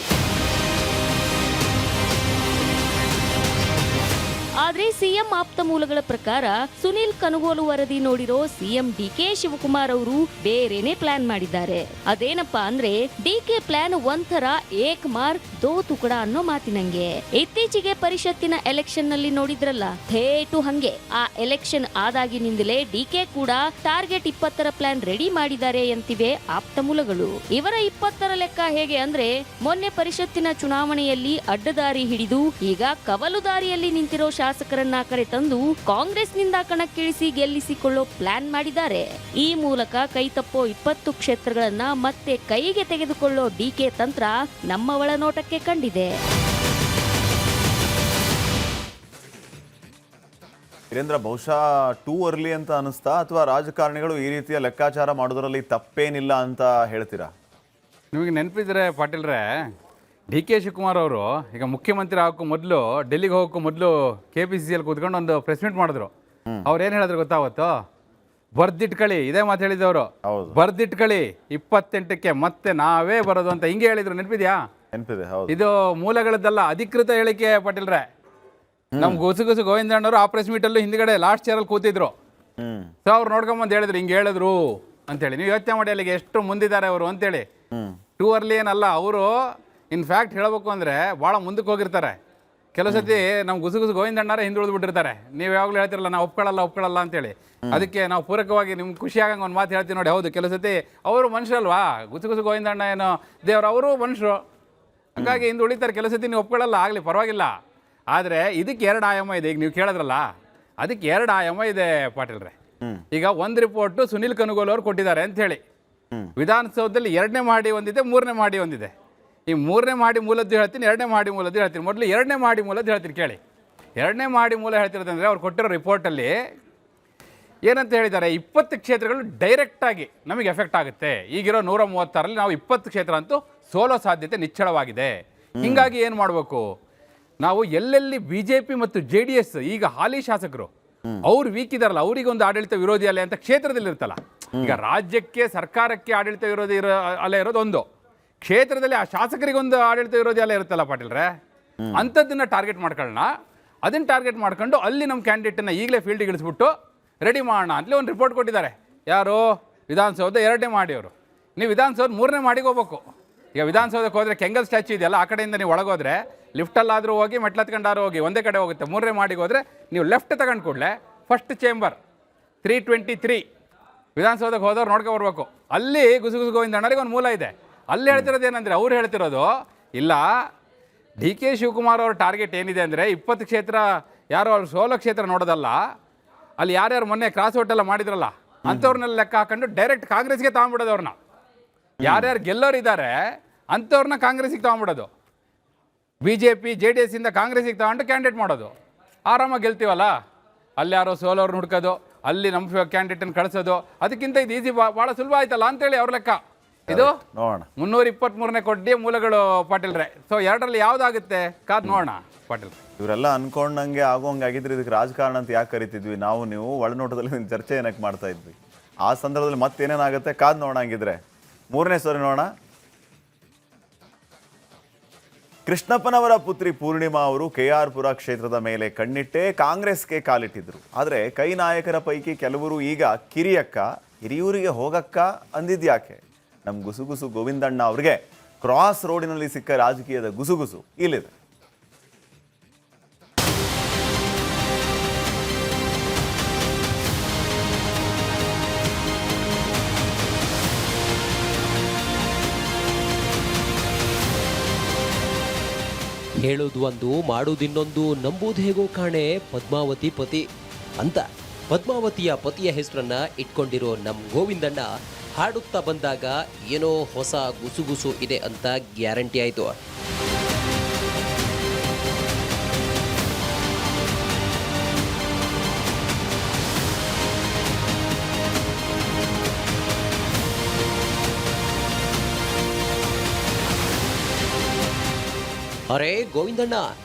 ಆದ್ರೆ ಸಿಎಂ ಆಪ್ತ ಮೂಲಗಳ ಪ್ರಕಾರ ಸುನಿಲ್ ಕನಗೋಲು ವರದಿ ನೋಡಿರೋ ಸಿಎಂ ಡಿಕೆ ಶಿವಕುಮಾರ್ ಅವರು ಬೇರೆನೆ ಪ್ಲಾನ್ ಮಾಡಿದ್ದಾರೆ. ಅದೇನಪ್ಪಾ ಅಂದ್ರೆ ಡಿಕೆ ಪ್ಲಾನ್ ಒಂಥರ ಏಕ್ ಮಾರ್ ದೋ ತುಕಡ ಅನ್ನೋ ಮಾತಿನಂಗೆ. ಇತ್ತೀಚೆಗೆ ಪರಿಷತ್ತಿನ ಎಲೆಕ್ಷನ್ ನಲ್ಲಿ ನೋಡಿದ್ರಲ್ಲ, ಥೇಟು ಹಂಗೆ ಆ ಎಲೆಕ್ಷನ್ ಆದಾಗಿನಿಂದಲೇ ಡಿಕೆ ಕೂಡ ಟಾರ್ಗೆಟ್ 20ರ ಪ್ಲಾನ್ ರೆಡಿ ಮಾಡಿದ್ದಾರೆ ಅಂತಿವೆ ಆಪ್ತ ಮೂಲಗಳು. ಇವರ 20ರ ಲೆಕ್ಕ ಹೇಗೆ ಅಂದ್ರೆ ಮೊನ್ನೆ ಪರಿಷತ್ತಿನ ಚುನಾವಣೆಯಲ್ಲಿ ಅಡ್ಡದಾರಿ ಹಿಡಿದು ಈಗ ಕವಲು ದಾರಿಯಲ್ಲಿ ನಿಂತಿರೋ ಶಾಸಕರನ್ನ ಕರೆ ತಂದು ಕಾಂಗ್ರೆಸ್ನಿಂದ ಕಣಕ್ಕಿಳಿಸಿ ಗೆಲ್ಲಿಸಿಕೊಳ್ಳೋ ಪ್ಲಾನ್ ಮಾಡಿದ್ದಾರೆ. ಈ ಮೂಲಕ ಕೈತಪ್ಪೋ 20 ಕ್ಷೇತ್ರಗಳನ್ನ ಮತ್ತೆ ಕೈಗೆ ತೆಗೆದುಕೊಳ್ಳೋ ಡಿಕೆ ತಂತ್ರ ನಮ್ಮ ಒಳನೋಟಕ್ಕೆ ಕಂಡಿದೆ. ವೀರೇಂದ್ರ, ಬಹುಶಃ ಟೂ ಅರ್ಲಿ ಅಂತ ಅನಿಸ್ತಾ ಅಥವಾ ರಾಜಕಾರಣಿಗಳು ಈ ರೀತಿಯ ಲೆಕ್ಕಾಚಾರ ಮಾಡೋದ್ರಲ್ಲಿ ತಪ್ಪೇನಿಲ್ಲ ಅಂತ ಹೇಳ್ತೀರಾ? ನಿಮಗೆ ನೆನಪಿದ್ರೆ ಪಾಟೀಲ್ರೆ, ಡಿ ಕೆ ಶಿವಕುಮಾರ್ ಅವರು ಈಗ ಮುಖ್ಯಮಂತ್ರಿ ಆಗೋಕ್ಕೂ ಮೊದಲು ಡೆಲ್ಲಿಗೆ ಹೋಗೋಕ್ಕೂ ಮೊದಲು KPCCಯಲ್ಲಿ ಕೂತ್ಕೊಂಡು ಒಂದು ಪ್ರೆಸ್ ಮೀಟ್ ಮಾಡಿದ್ರು. ಅವ್ರು ಏನು ಹೇಳಿದ್ರು ಗೊತ್ತಾವತ್ತು? ಬರ್ದಿಟ್ಕೊಳ್ಳಿ, ಇದೇ ಮಾತು ಹೇಳಿದವರು, ಬರ್ದಿಟ್ಕೊಳ್ಳಿ 28ಕ್ಕೆ ಮತ್ತೆ ನಾವೇ ಬರೋದು ಅಂತ ಹಿಂಗೆ ಹೇಳಿದ್ರು. ನೆನಪಿದ್ಯಾ? ನೆನಪಿದೆ. ಇದು ಮೂಲಗಳದ್ದಲ್ಲ, ಅಧಿಕೃತ ಹೇಳಿಕೆ ಪಾಟೀಲ್ರೆ. ನಮ್ ಗುಸುಗುಸು ಗೋವಿಂದಣ್ಣವರು ಆ ಪ್ರೆಸ್ ಮೀಟಲ್ಲೂ ಹಿಂದ್ಗಡೆ ಲಾಸ್ಟ್ ಚೇರಲ್ಲಿ ಕೂತಿದ್ರು. ಸೊ ಅವ್ರು ನೋಡ್ಕೊಂಬಂದು ಹೇಳಿದ್ರು ಹಿಂಗೆ ಹೇಳಿದ್ರು ಅಂತೇಳಿ. ನೀವು ಯೋಚನೆ ಮಾಡಿ ಅಲ್ಲಿಗೆ ಎಷ್ಟು ಮುಂದಿದ್ದಾರೆ ಅವರು ಅಂತೇಳಿ. ಟೂ ಅರ್ಲಿ ಏನಲ್ಲ ಅವರು. ಇನ್ಫ್ಯಾಕ್ಟ್ ಹೇಳಬೇಕು ಅಂದರೆ ಭಾಳ ಮುಂದಕ್ಕೆ ಹೋಗಿರ್ತಾರೆ. ಕೆಲವು ಸತಿ ನಮ್ಮ ಗುಸುಗುಸು ಗೋವಿಂದಣ್ಣರೇ ಹಿಂದುಳಿದು ಬಿಟ್ಟಿರ್ತಾರೆ. ನೀವು ಯಾವಾಗಲೂ ಹೇಳ್ತಿರಲ್ಲ ನಾವು ಒಪ್ಕೊಳ್ಳಲ್ಲ ಅಂತೇಳಿ. ಅದಕ್ಕೆ ನಾವು ಪೂರಕವಾಗಿ ನಿಮ್ಗೆ ಖುಷಿಯಾಗಂಗೆ ಒಂದು ಮಾತು ಹೇಳ್ತೀವಿ ನೋಡಿ. ಹೌದು, ಕೆಲವು ಸತಿ ಅವರು ಮನುಷ್ಯರಲ್ವಾ, ಗುಸುಗುಸು ಗೋವಿಂದಣ್ಣ ಏನೋ ದೇವ್ರು, ಅವರು ಮನುಷ್ಯರು, ಹಂಗಾಗಿ ಹಿಂದುಳಿತಾರೆ. ಕೆಲವು ಸತಿ ನೀವು ಒಪ್ಕೊಳ್ಳಲ್ಲ, ಆಗಲಿ ಪರವಾಗಿಲ್ಲ. ಆದರೆ ಇದಕ್ಕೆ 2 ಆಯಾಮ ಇದೆ. ಈಗ ನೀವು ಕೇಳಿದ್ರಲ್ಲ, ಅದಕ್ಕೆ 2 ಆಯಾಮ ಇದೆ ಪಾಟೀಲ್ರೆ. ಈಗ ಒಂದು ರಿಪೋರ್ಟು ಸುನಿಲ್ ಕನಗೋಲು ಅವರು ಕೊಟ್ಟಿದ್ದಾರೆ ಅಂತ ಹೇಳಿ. ವಿಧಾನಸೌಧದಲ್ಲಿ 2ನೇ ಮಾಡಿ ಒಂದಿದೆ, 3ನೇ ಮಾಡಿ ಒಂದಿದೆ. ಈ 3ನೇ ಮಾಡಿ ಮೂಲದ್ದು ಹೇಳ್ತೀನಿ, 2ನೇ ಮಾಡಿ ಮೂಲದ್ದು ಹೇಳ್ತೀನಿ. ಮೊದಲು 2ನೇ ಮಾಡಿ ಮೂಲದ್ದು ಹೇಳ್ತೀನಿ ಕೇಳಿ. 2ನೇ ಮಾಡಿ ಮೂಲ ಹೇಳ್ತಿರೋದಂದರೆ ಅವ್ರು ಕೊಟ್ಟಿರೋ ರಿಪೋರ್ಟಲ್ಲಿ ಏನಂತ ಹೇಳಿದ್ದಾರೆ, 20 ಕ್ಷೇತ್ರಗಳು ಡೈರೆಕ್ಟಾಗಿ ನಮಗೆ ಎಫೆಕ್ಟ್ ಆಗುತ್ತೆ. ಈಗಿರೋ 136ರಲ್ಲಿ ನಾವು 20 ಕ್ಷೇತ್ರ ಅಂತೂ ಸೋಲೋ ಸಾಧ್ಯತೆ ನಿಚ್ಚಳವಾಗಿದೆ. ಹೀಗಾಗಿ ಏನು ಮಾಡಬೇಕು ನಾವು? ಎಲ್ಲೆಲ್ಲಿ BJP ಮತ್ತು JDS ಈಗ ಹಾಲಿ ಶಾಸಕರು ಅವ್ರು ವೀಕ್ ಇದಾರಲ್ಲ, ಅವರಿಗೊಂದು ಆಡಳಿತ ವಿರೋಧಿ ಅಲೆ ಅಂತ ಕ್ಷೇತ್ರದಲ್ಲಿ ಇರುತ್ತಲ್ಲ. ಈಗ ರಾಜ್ಯಕ್ಕೆ ಸರ್ಕಾರಕ್ಕೆ ಆಡಳಿತ ವಿರೋಧಿ ಅಲೆ ಇರೋದು ಒಂದು, ಕ್ಷೇತ್ರದಲ್ಲಿ ಆ ಶಾಸಕರಿಗೊಂದು ಆಡಳಿತ ವಿರೋಧಿ ಅಲೆ ಇರುತ್ತಲ್ಲ ಪಾಟೀಲ್ರೆ, ಅಂಥದ್ದನ್ನು ಟಾರ್ಗೆಟ್ ಮಾಡ್ಕೊಳ್ಳೋಣ. ಅದನ್ನು ಟಾರ್ಗೆಟ್ ಮಾಡ್ಕೊಂಡು ಅಲ್ಲಿ ನಮ್ಮ ಕ್ಯಾಂಡಿಡೇಟನ್ನು ಈಗಲೇ ಫೀಲ್ಡಿಗೆ ಇಳಿಸ್ಬಿಟ್ಟು ರೆಡಿ ಮಾಡೋಣ ಅಂತಲೇ ಒಂದು ರಿಪೋರ್ಟ್ ಕೊಟ್ಟಿದ್ದಾರೆ. ಯಾರು? ವಿಧಾನಸೌಧ 2ನೇ ಮಾಡಿ ಅವರು. ನೀವು ವಿಧಾನಸೌಧ 3ನೇ ಮಾಡಿಗೆ ಹೋಗ್ಬೇಕು. ಈಗ ವಿಧಾನಸೌಧಕ್ಕೆ ಹೋದರೆ ಕೆಂಗಲ್ ಸ್ಟ್ಯಾಚ್ಯೂ ಇದೆಯಲ್ಲ, ಆ ಕಡೆಯಿಂದ ನೀವು ಒಳಗೋದ್ರೆ ಲಿಫ್ಟಲ್ಲಾದರೂ ಹೋಗಿ ಮೆಟ್ಲತ್ಕೊಂಡಾದ್ರೂ ಹೋಗಿ ಒಂದೇ ಕಡೆ ಹೋಗುತ್ತೆ. 3ನೇ ಮಾಡಿಗೆ ಹೋದರೆ ನೀವು ಲೆಫ್ಟ್ ತಗೊಂಡು ಕೂಡಲೇ ಫಸ್ಟ್ ಚೇಂಬರ್ 323 ವಿಧಾನಸೌಧಕ್ಕೆ ಹೋದವ್ರು ನೋಡ್ಕೊ ಬರ್ಬೇಕು. ಅಲ್ಲಿ ಗುಸುಗುಸು ಗೋವಿಂದಣ್ಣರಿಗೆ ಒಂದು ಮೂಲ ಇದೆ. ಅಲ್ಲಿ ಹೇಳ್ತಿರೋದು ಏನಂದರೆ, ಅವ್ರು ಹೇಳ್ತಿರೋದು ಇಲ್ಲ, ಡಿ ಕೆ ಶಿವಕುಮಾರ್ ಅವ್ರ ಟಾರ್ಗೆಟ್ ಏನಿದೆ ಅಂದರೆ 20 ಕ್ಷೇತ್ರ ಯಾರೋ ಅವ್ರು 16 ಕ್ಷೇತ್ರ ನೋಡೋದಲ್ಲ, ಅಲ್ಲಿ ಯಾರ್ಯಾರು ಮೊನ್ನೆ ಕ್ರಾಸ್ ಔಟ್ ಎಲ್ಲ ಮಾಡಿದ್ರಲ್ಲ ಅಂಥವ್ರನ್ನೆಲ್ಲ ಲೆಕ್ಕ ಹಾಕೊಂಡು ಡೈರೆಕ್ಟ್ ಕಾಂಗ್ರೆಸ್ಗೆ ತಗೊಂಡ್ಬಿಡೋದು. ಅವ್ರನ್ನ ಯಾರ್ಯಾರು ಗೆಲ್ಲೋರು ಇದ್ದಾರೆ ಅಂಥವ್ರನ್ನ ಕಾಂಗ್ರೆಸ್ಸಿಗೆ ತಗೊಂಡ್ಬಿಡೋದು. BJP JDS ಇಂದ ಕಾಂಗ್ರೆಸ್ಸಿಗೆ ತಗೊಂಡು ಕ್ಯಾಂಡಿಡೇಟ್ ಮಾಡೋದು. ಆರಾಮಾಗಿ ಗೆಲ್ತೀವಲ್ಲ. ಅಲ್ಲಿ ಯಾರೋ ಸೋಲೋರ್ನ ಹುಡ್ಕೋದು, ಅಲ್ಲಿ ನಮ್ಮ ಕ್ಯಾಂಡಿಡೇಟನ್ನು ಕಳಿಸೋದು, ಅದಕ್ಕಿಂತ ಇದು ಈಸಿ, ಭಾಳ ಸುಲಭ ಆಯ್ತಲ್ಲ ಅಂತೇಳಿ ಅವ್ರ ಲೆಕ್ಕ. ಇದು ನೋಡೋಣ. 323ನೇ ಕೊಡ್ಡಿ ಮೂಲಗಳು ಪಾಟೀಲ್ರೆ. ಸೊ 2ರಲ್ಲಿ ಯಾವ್ದಾಗುತ್ತೆ ಕಾದ್ ನೋಡೋಣ ಪಾಟೀಲ್. ಇವರೆಲ್ಲ ಅನ್ಕೊಂಡಂಗೆ ಆಗೋಂಗೆ ಆಗಿದ್ರೆ ಇದಕ್ಕೆ ರಾಜಕಾರಣ ಅಂತ ಯಾಕೆ ಕರಿತಿದ್ವಿ ನಾವು? ನೀವು ಒಳನೋಟದಲ್ಲಿ ಚರ್ಚೆ ಏನಕ್ಕೆ ಮಾಡ್ತಾ ಇದ್ವಿ? ಆ ಸಂದರ್ಭದಲ್ಲಿ ಮತ್ತೇನೇನಾಗುತ್ತೆ ಕಾದ್ ನೋಡಂಗಿದ್ರೆ 3ನೇ ಸರಿ ನೋಡೋಣ. ಕೃಷ್ಣಪ್ಪನವರ ಪುತ್ರಿ ಪೂರ್ಣಿಮಾ ಅವರು KR ಪುರ ಕ್ಷೇತ್ರದ ಮೇಲೆ ಕಣ್ಣಿಟ್ಟೇ ಕಾಂಗ್ರೆಸ್ಗೆ ಕಾಲಿಟ್ಟಿದ್ರು. ಆದರೆ ಕೈ ನಾಯಕರ ಪೈಕಿ ಕೆಲವರು ಈಗ ಕಿರಿಯಕ್ಕ ಹಿರಿಯೂರಿಗೆ ಹೋಗಕ್ಕ ಅಂದಿದ್ಯಾಕೆ? ನಮ್ಮ ಗುಸುಗುಸು ಗೋವಿಂದಣ್ಣ ಅವ್ರಿಗೆ ಕ್ರಾಸ್ ರೋಡಿನಲ್ಲಿ ಸಿಕ್ಕ ರಾಜಕೀಯದ ಗುಸುಗುಸು ಇಲ್ಲಿದೆ. ಹೇಳೋದು ಒಂದು ಮಾಡೋದಿನ್ನೊಂದು, ನಂಬುವುದು ಹೇಗೋ ಕಾಣೆ ಪದ್ಮಾವತಿ ಪತಿ ಅಂತ ಪದ್ಮಾವತಿಯ ಪತಿಯ ಹೆಸರನ್ನ ಇಟ್ಕೊಂಡಿರೋ ನಮ್ಮ ಗೋವಿಂದಣ್ಣ ಹಾಡುತ್ತಾ ಬಂದಾಗ ಏನೋ ಹೊಸ ಗುಸುಗುಸು ಇದೆ ಅಂತ ಗ್ಯಾರಂಟಿ ಆಯಿತು. ಅರೆ ಗೋವಿಂದಣ್ಣ,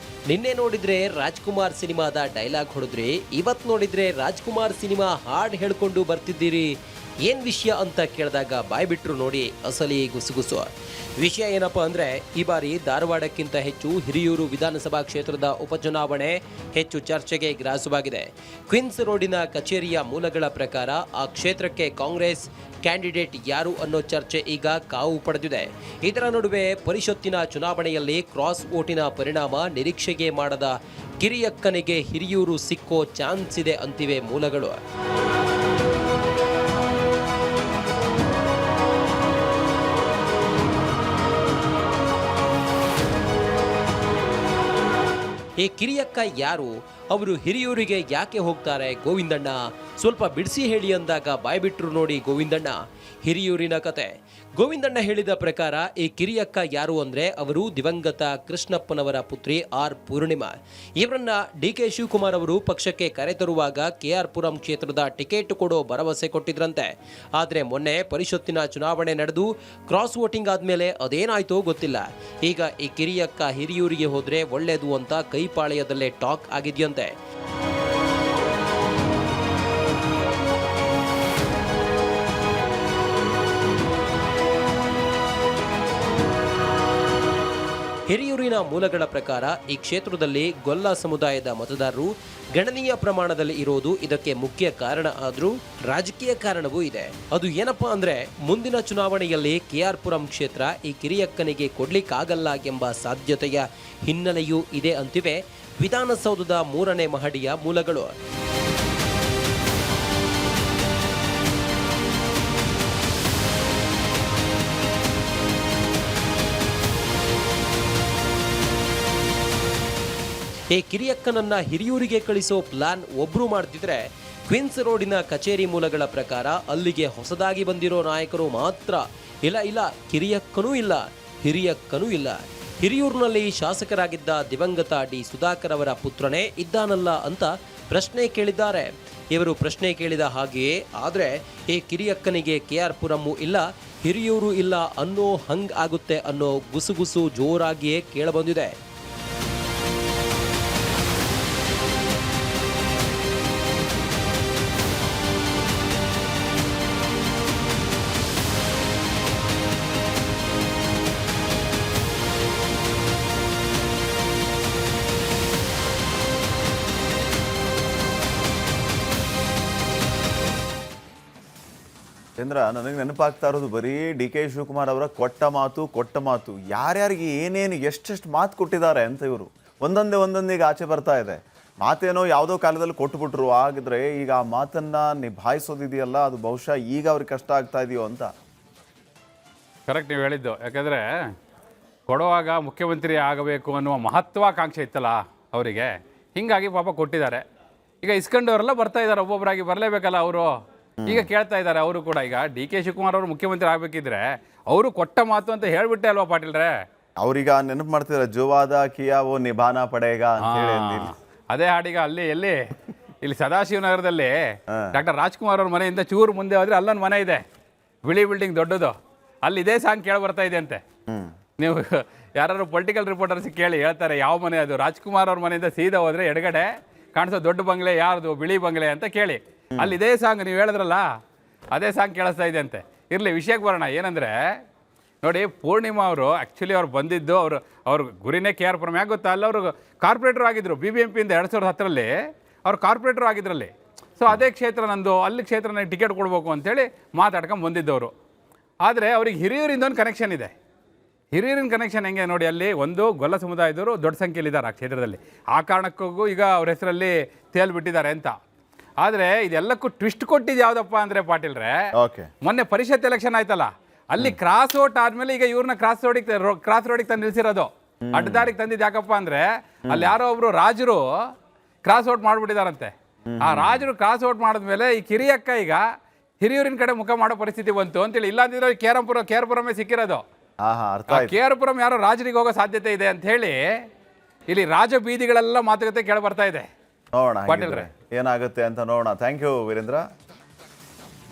ನಿನ್ನೆ ನೋಡಿದ್ರೆ ರಾಜ್ಕುಮಾರ್ ಸಿನಿಮಾದ ಡೈಲಾಗ್ ಹೊಡೆದ್ರಿ, ಇವತ್ತು ನೋಡಿದ್ರೆ ರಾಜ್ಕುಮಾರ್ ಸಿನಿಮಾ ಹಾಡು ಹೇಳ್ಕೊಂಡು ಬರ್ತಿದ್ದೀರಿ, ಏನು ವಿಷಯ ಅಂತ ಕೇಳಿದಾಗ ಬಾಯ್ ಬಿಟ್ರು ನೋಡಿ ಅಸಲಿ ಗುಸುಗುಸು. ವಿಷಯ ಏನಪ್ಪ ಅಂದರೆ, ಈ ಬಾರಿ ಧಾರವಾಡಕ್ಕಿಂತ ಹೆಚ್ಚು ಹಿರಿಯೂರು ವಿಧಾನಸಭಾ ಕ್ಷೇತ್ರದ ಉಪಚುನಾವಣೆ ಹೆಚ್ಚು ಚರ್ಚೆಗೆ ಗ್ರಾಸವಾಗಿದೆ. ಕ್ವೀನ್ಸ್ ರೋಡಿನ ಕಚೇರಿಯ ಮೂಲಗಳ ಪ್ರಕಾರ ಆ ಕ್ಷೇತ್ರಕ್ಕೆ ಕಾಂಗ್ರೆಸ್ ಕ್ಯಾಂಡಿಡೇಟ್ ಯಾರು ಅನ್ನೋ ಚರ್ಚೆ ಈಗ ಕಾವು ಪಡೆದಿದೆ. ಇದರ ನಡುವೆ ಪರಿಷತ್ತಿನ ಚುನಾವಣೆಯಲ್ಲಿ ಕ್ರಾಸ್ ಓಟಿನ ಪರಿಣಾಮ ನಿರೀಕ್ಷೆಗೆ ಮಾಡದ ಕಿರಿಯಕ್ಕನಿಗೆ ಹಿರಿಯೂರು ಸಿಕ್ಕೋ ಚಾನ್ಸ್ ಇದೆ ಅಂತಿವೆ ಮೂಲಗಳು. ಈ ಕಿರಿಯಕ್ಕ ಯಾರು? ಅವರು ಹಿರಿಯೂರಿಗೆ ಯಾಕೆ ಹೋಗ್ತಾರೆ ಗೋವಿಂದಣ್ಣ? ಸ್ವಲ್ಪ ಬಿಡಿಸಿ ಹೇಳಿ ಅಂದಾಗ ಬಾಯ್ಬಿಟ್ರು ನೋಡಿ ಗೋವಿಂದಣ್ಣ. ಹಿರಿಯೂರಿನ ಕತೆ ಗೋವಿಂದಣ್ಣ ಹೇಳಿದ ಪ್ರಕಾರ ಈ ಕಿರಿಯಕ್ಕ ಯಾರು ಅಂದ್ರೆ ಅವರು ದಿವಂಗತ ಕೃಷ್ಣಪ್ಪನವರ ಪುತ್ರಿ ಪೂರ್ಣಿಮಾ. ಇವರನ್ನ DK ಶಿವಕುಮಾರ್ ಅವರು ಪಕ್ಷಕ್ಕೆ ಕರೆತರುವಾಗ KR ಪುರಂ ಕ್ಷೇತ್ರದ ಟಿಕೆಟ್ ಕೊಡೋ ಭರವಸೆ ಕೊಟ್ಟಿದ್ರಂತೆ. ಆದ್ರೆ ಮೊನ್ನೆ ಪರಿಷತ್ತಿನ ಚುನಾವಣೆ ನಡೆದು ಕ್ರಾಸ್ ವೋಟಿಂಗ್ ಆದ್ಮೇಲೆ ಅದೇನಾಯ್ತೋ ಗೊತ್ತಿಲ್ಲ. ಈಗ ಈ ಕಿರಿಯಕ್ಕ ಹಿರಿಯೂರಿಗೆ ಹೋದ್ರೆ ಒಳ್ಳೇದು ಅಂತ ಕೈಪಾಳ್ಯದಲ್ಲೇ ಟಾಕ್ ಆಗಿದ್ಯಂತೆ. ಹಿರಿಯೂರಿನ ಮೂಲಗಳ ಪ್ರಕಾರ ಈ ಕ್ಷೇತ್ರದಲ್ಲಿ ಗೊಲ್ಲ ಸಮುದಾಯದ ಮತದಾರರು ಗಣನೀಯ ಪ್ರಮಾಣದಲ್ಲಿ ಇರೋದು ಇದಕ್ಕೆ ಮುಖ್ಯ ಕಾರಣ. ಆದ್ರೂ ರಾಜಕೀಯ ಕಾರಣವೂ ಇದೆ. ಅದು ಏನಪ್ಪಾ ಅಂದ್ರೆ, ಮುಂದಿನ ಚುನಾವಣೆಯಲ್ಲಿ KR ಪುರಂ ಕ್ಷೇತ್ರ ಈ ಕಿರಿಯಕ್ಕನಿಗೆ ಕೊಡ್ಲಿಕ್ಕಾಗಲ್ಲ ಎಂಬ ಸಾಧ್ಯತೆಯ ಹಿನ್ನೆಲೆಯೂ ಇದೆ ಅಂತಿವೆ ವಿಧಾನಸೌಧದ 3ನೇ ಮಹಡಿಯ ಮೂಲಗಳು. ಈ ಕಿರಿಯಕ್ಕನನ್ನ ಹಿರಿಯೂರಿಗೆ ಕಳಿಸೋ ಪ್ಲಾನ್ ಒಬ್ರು ಮಾಡ್ತಿದ್ರೆ, ಕ್ವೀನ್ಸ್ ರೋಡಿನ ಕಚೇರಿ ಮೂಲಗಳ ಪ್ರಕಾರ ಅಲ್ಲಿಗೆ ಹೊಸದಾಗಿ ಬಂದಿರೋ ನಾಯಕರು ಮಾತ್ರ ಇಲ್ಲ, ಕಿರಿಯಕ್ಕನೂ ಇಲ್ಲ, ಹಿರಿಯಕ್ಕನೂ ಇಲ್ಲ. ಹಿರಿಯೂರಿನಲ್ಲಿ ಶಾಸಕರಾಗಿದ್ದ ದಿವಂಗತ D ಸುಧಾಕರ್ ಅವರ ಪುತ್ರನೇ ಇದ್ದಾನಲ್ಲ ಅಂತ ಪ್ರಶ್ನೆ ಕೇಳಿದ್ದಾರೆ. ಇವರು ಪ್ರಶ್ನೆ ಕೇಳಿದ ಹಾಗೆಯೇ ಆದರೆ ಈ ಕಿರಿಯಕ್ಕನಿಗೆ KR ಪುರಮ್ಮು ಇಲ್ಲ, ಹಿರಿಯೂರು ಇಲ್ಲ ಅನ್ನೋ ಹಂಗ್ ಆಗುತ್ತೆ ಅನ್ನೋ ಗುಸುಗುಸು ಜೋರಾಗಿಯೇ ಕೇಳಬಂದಿದೆ. ಚಂದ್ರ, ನನಗೆ ನೆನಪಾಗ್ತಾ ಇರೋದು ಬರೀ ಡಿ ಕೆ ಶಿವಕುಮಾರ್ ಅವರ ಕೊಟ್ಟ ಮಾತು ಯಾರ್ಯಾರಿಗೆ ಏನೇನು ಎಷ್ಟೆಷ್ಟು ಮಾತು ಕೊಟ್ಟಿದ್ದಾರೆ ಅಂತ ಇವರು ಒಂದೊಂದೇ ಆಚೆ ಬರ್ತಾ ಇದೆ. ಮಾತೇನೋ ಯಾವುದೋ ಕಾಲದಲ್ಲಿ ಕೊಟ್ಬಿಟ್ರು, ಆಗಿದ್ರೆ ಈಗ ಆ ಮಾತನ್ನ ನಿಭಾಯಿಸೋದಿದೆಯಲ್ಲ, ಅದು ಬಹುಶಃ ಈಗ ಅವ್ರಿಗೆ ಕಷ್ಟ ಆಗ್ತಾ ಇದೆಯೋ ಅಂತ. ಕರೆಕ್ಟ್ ನೀವು ಹೇಳಿದ್ದು. ಯಾಕಂದರೆ ಕೊಡುವಾಗ ಮುಖ್ಯಮಂತ್ರಿ ಆಗಬೇಕು ಅನ್ನುವ ಮಹತ್ವಾಕಾಂಕ್ಷೆ ಇತ್ತಲ್ಲ ಅವರಿಗೆ, ಹೀಗಾಗಿ ಪಾಪ ಕೊಟ್ಟಿದ್ದಾರೆ. ಈಗ ಇಸ್ಕೊಂಡವರೆಲ್ಲ ಬರ್ತಾ ಇದ್ದಾರೆ, ಒಬ್ಬೊಬ್ಬರಾಗಿ ಬರಲೇಬೇಕಲ್ಲ ಅವರು. ಈಗ ಕೇಳ್ತಾ ಇದ್ದಾರೆ ಅವರು ಕೂಡ. ಈಗ ಡಿ ಕೆ ಶಿವಕುಮಾರ್ ಅವರು ಮುಖ್ಯಮಂತ್ರಿ ಆಗಬೇಕಿದ್ರೆ ಅವರು ಕೊಟ್ಟ ಮಾತು ಅಂತ ಹೇಳ್ಬಿಟ್ಟೆ ಅಲ್ವಾ ಪಾಟೀಲ್ರೆ? ಅವ್ರೀಗ ನೆನಪು ಮಾಡ್ತಿದ್ದಾರೆ, ಜೋವಾದ ಕಿಯಾ ಓ ನಿಭಾನ ಪಡೆಗ ಅಂತ ಹೇಳಿ. ಅದೇ ಹಾಡೀಗ ಇಲ್ಲಿ ಸದಾಶಿವನಗರದಲ್ಲಿ ಡಾಕ್ಟರ್ ರಾಜ್ಕುಮಾರ್ ಅವ್ರ ಮನೆಯಿಂದ ಚೂರು ಮುಂದೆ ಹೋದ್ರೆ ಅಲ್ಲೊಂದು ಮನೆ ಇದೆ, ಬಿಳಿ ಬಿಲ್ಡಿಂಗ್ ದೊಡ್ಡದು. ಅಲ್ಲಿ ಇದೇ ಸಾಂಗ್ ಕೇಳಿ ಬರ್ತಾ ಇದೆ ಅಂತೆ. ನೀವು ಯಾರು ಪೊಲಿಟಿಕಲ್ ರಿಪೋರ್ಟರ್ಸ್ ಕೇಳಿ ಹೇಳ್ತಾರೆ ಯಾವ ಮನೆ ಅದು. ರಾಜ್ಕುಮಾರ್ ಅವ್ರ ಮನೆಯಿಂದ ಸೀದಾ ಹೋದ್ರೆ ಎಡಗಡೆ ಕಾಣಿಸೋ ದೊಡ್ಡ ಬಂಗ್ಲೆ ಯಾರ್ದು, ಬಿಳಿ ಬಂಗ್ಲೆ ಅಂತ ಕೇಳಿ. ಅಲ್ಲಿ ಇದೇ ಸಾಂಗ್ ನೀವು ಹೇಳಿದ್ರಲ್ಲ, ಅದೇ ಸಾಂಗ್ ಕೇಳಿಸ್ತಾ ಇದೆ ಅಂತೆ. ಇರಲಿ, ವಿಷಯಕ್ಕೆ ಬರೋಣ. ಏನಂದರೆ ನೋಡಿ, ಪೂರ್ಣಿಮಾ ಅವರು ಆ್ಯಕ್ಚುಲಿ ಅವ್ರು ಬಂದಿದ್ದು ಅವ್ರ ಗುರಿನೇ ಕೆ ಆರ್ ಪುರಂ. ಯಾಕೆ ಗೊತ್ತಾ, ಅಲ್ಲಿ ಅವರು ಕಾರ್ಪೊರೇಟರ್ ಆಗಿದ್ದರು BBMP-ಯಿಂದ 2010ರಲ್ಲಿ ಅವ್ರು ಕಾರ್ಪೊರೇಟರ್ ಆಗಿದ್ರಲ್ಲಿ. ಸೊ ಅದೇ ಕ್ಷೇತ್ರ ನಂದು, ಅಲ್ಲಿ ಕ್ಷೇತ್ರ ನನಗೆ ಟಿಕೆಟ್ ಕೊಡಬೇಕು ಅಂತೇಳಿ ಮಾತಾಡ್ಕೊಂಡು ಬಂದಿದ್ದವರು. ಆದರೆ ಅವ್ರಿಗೆ ಹಿರಿಯೂರಿಂದ ಒಂದು ಕನೆಕ್ಷನ್ ಇದೆ. ಹಿರಿಯೂರಿನ ಕನೆಕ್ಷನ್ ಹೆಂಗೆ ನೋಡಿ, ಅಲ್ಲಿ ಒಂದು ಗೊಲ್ಲ ಸಮುದಾಯದವರು ದೊಡ್ಡ ಸಂಖ್ಯೆಯಲ್ಲಿದ್ದಾರೆ ಆ ಕ್ಷೇತ್ರದಲ್ಲಿ. ಆ ಕಾರಣಕ್ಕೂ ಈಗ ಅವ್ರ ಹೆಸರಲ್ಲಿ ತೇಲ್ಬಿಟ್ಟಿದ್ದಾರೆ ಅಂತ. ಆದರೆ ಇದೆಲ್ಲಕ್ಕೂ ಟ್ವಿಸ್ಟ್ ಕೊಟ್ಟಿದ್ದು ಯಾವುದಪ್ಪ ಅಂದರೆ ಪಾಟೀಲ್ರೆ, ಮೊನ್ನೆ ಪರಿಷತ್ ಎಲೆಕ್ಷನ್ ಆಯ್ತಲ್ಲ, ಅಲ್ಲಿ ಕ್ರಾಸ್ ಓಟ್ ಆದ್ಮೇಲೆ ಈಗ ಇವ್ರನ್ನ ಕ್ರಾಸ್ ರೋಡಿಗೆ ತಂದು ನಿಲ್ಸಿರೋದು, ಅಡ್ಡದಾರಿಗೆ ತಂದಿದ್ದು. ಯಾಕಪ್ಪ ಅಂದರೆ ಅಲ್ಲಿ ಯಾರೋ ಒಬ್ರು ರಾಜರು ಕ್ರಾಸ್ ಔಟ್ ಮಾಡಿಬಿಟ್ಟಿದಾರಂತೆ. ಆ ರಾಜರು ಕ್ರಾಸ್ ಔಟ್ ಮಾಡಿದ್ಮೇಲೆ ಈ ಕಿರಿಯಕ್ಕ ಈಗ ಹಿರಿಯೂರಿನ ಕಡೆ ಮುಖ ಮಾಡೋ ಪರಿಸ್ಥಿತಿ ಬಂತು ಅಂತೇಳಿ. ಇಲ್ಲಾಂದಿದ್ರೆ ಕೆ ಆರ್ ಪುರಮೇ ಸಿಕ್ಕಿರೋದು. ಕೆ ಆರ್ ಪುರಂ ಯಾರೋ ರಾಜರಿಗೆ ಹೋಗೋ ಸಾಧ್ಯತೆ ಇದೆ ಅಂತ ಹೇಳಿ ಇಲ್ಲಿ ರಾಜ ಬೀದಿಗಳೆಲ್ಲ ಮಾತುಕತೆ ಕೇಳಿ ಬರ್ತಾ ಇದೆ. ನೋಡೋಣ ಏನಾಗುತ್ತೆ ಅಂತ ನೋಡೋಣ. Thank you Virendra.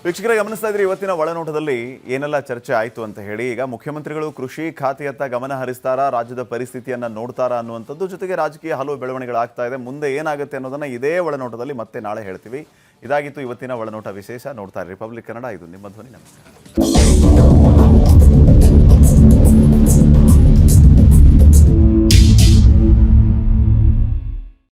ವೀಕ್ಷಕರೇ, ಗಮನಿಸ್ತಾ ಇದ್ರಿ ಇವತ್ತಿನ ಒಳನೋಟದಲ್ಲಿ ಏನೆಲ್ಲ ಚರ್ಚೆ ಆಯಿತು ಅಂತ ಹೇಳಿ. ಈಗ ಮುಖ್ಯಮಂತ್ರಿಗಳು ಕೃಷಿ ಖಾತೆಯತ್ತ ಗಮನ ಹರಿಸ್ತಾರಾ, ರಾಜ್ಯದ ಪರಿಸ್ಥಿತಿಯನ್ನು ನೋಡ್ತಾರಾ ಅನ್ನುವಂಥದ್ದು, ಜೊತೆಗೆ ರಾಜಕೀಯ ಹಲವು ಬೆಳವಣಿಗೆಗಳಾಗ್ತಾ ಇದೆ. ಮುಂದೆ ಏನಾಗುತ್ತೆ ಅನ್ನೋದನ್ನು ಇದೇ ಒಳನೋಟದಲ್ಲಿ ಮತ್ತೆ ನಾಳೆ ಹೇಳ್ತೀವಿ. ಇದಾಗಿತ್ತು ಇವತ್ತಿನ ಒಳನೋಟ ವಿಶೇಷ. ನೋಡ್ತಾ ಇರಿ ರಿಪಬ್ಲಿಕ್ ಕನ್ನಡ. ಇದು ನಿಮ್ಮ ಧ್ವನಿ. ನಮಸ್ಕಾರ.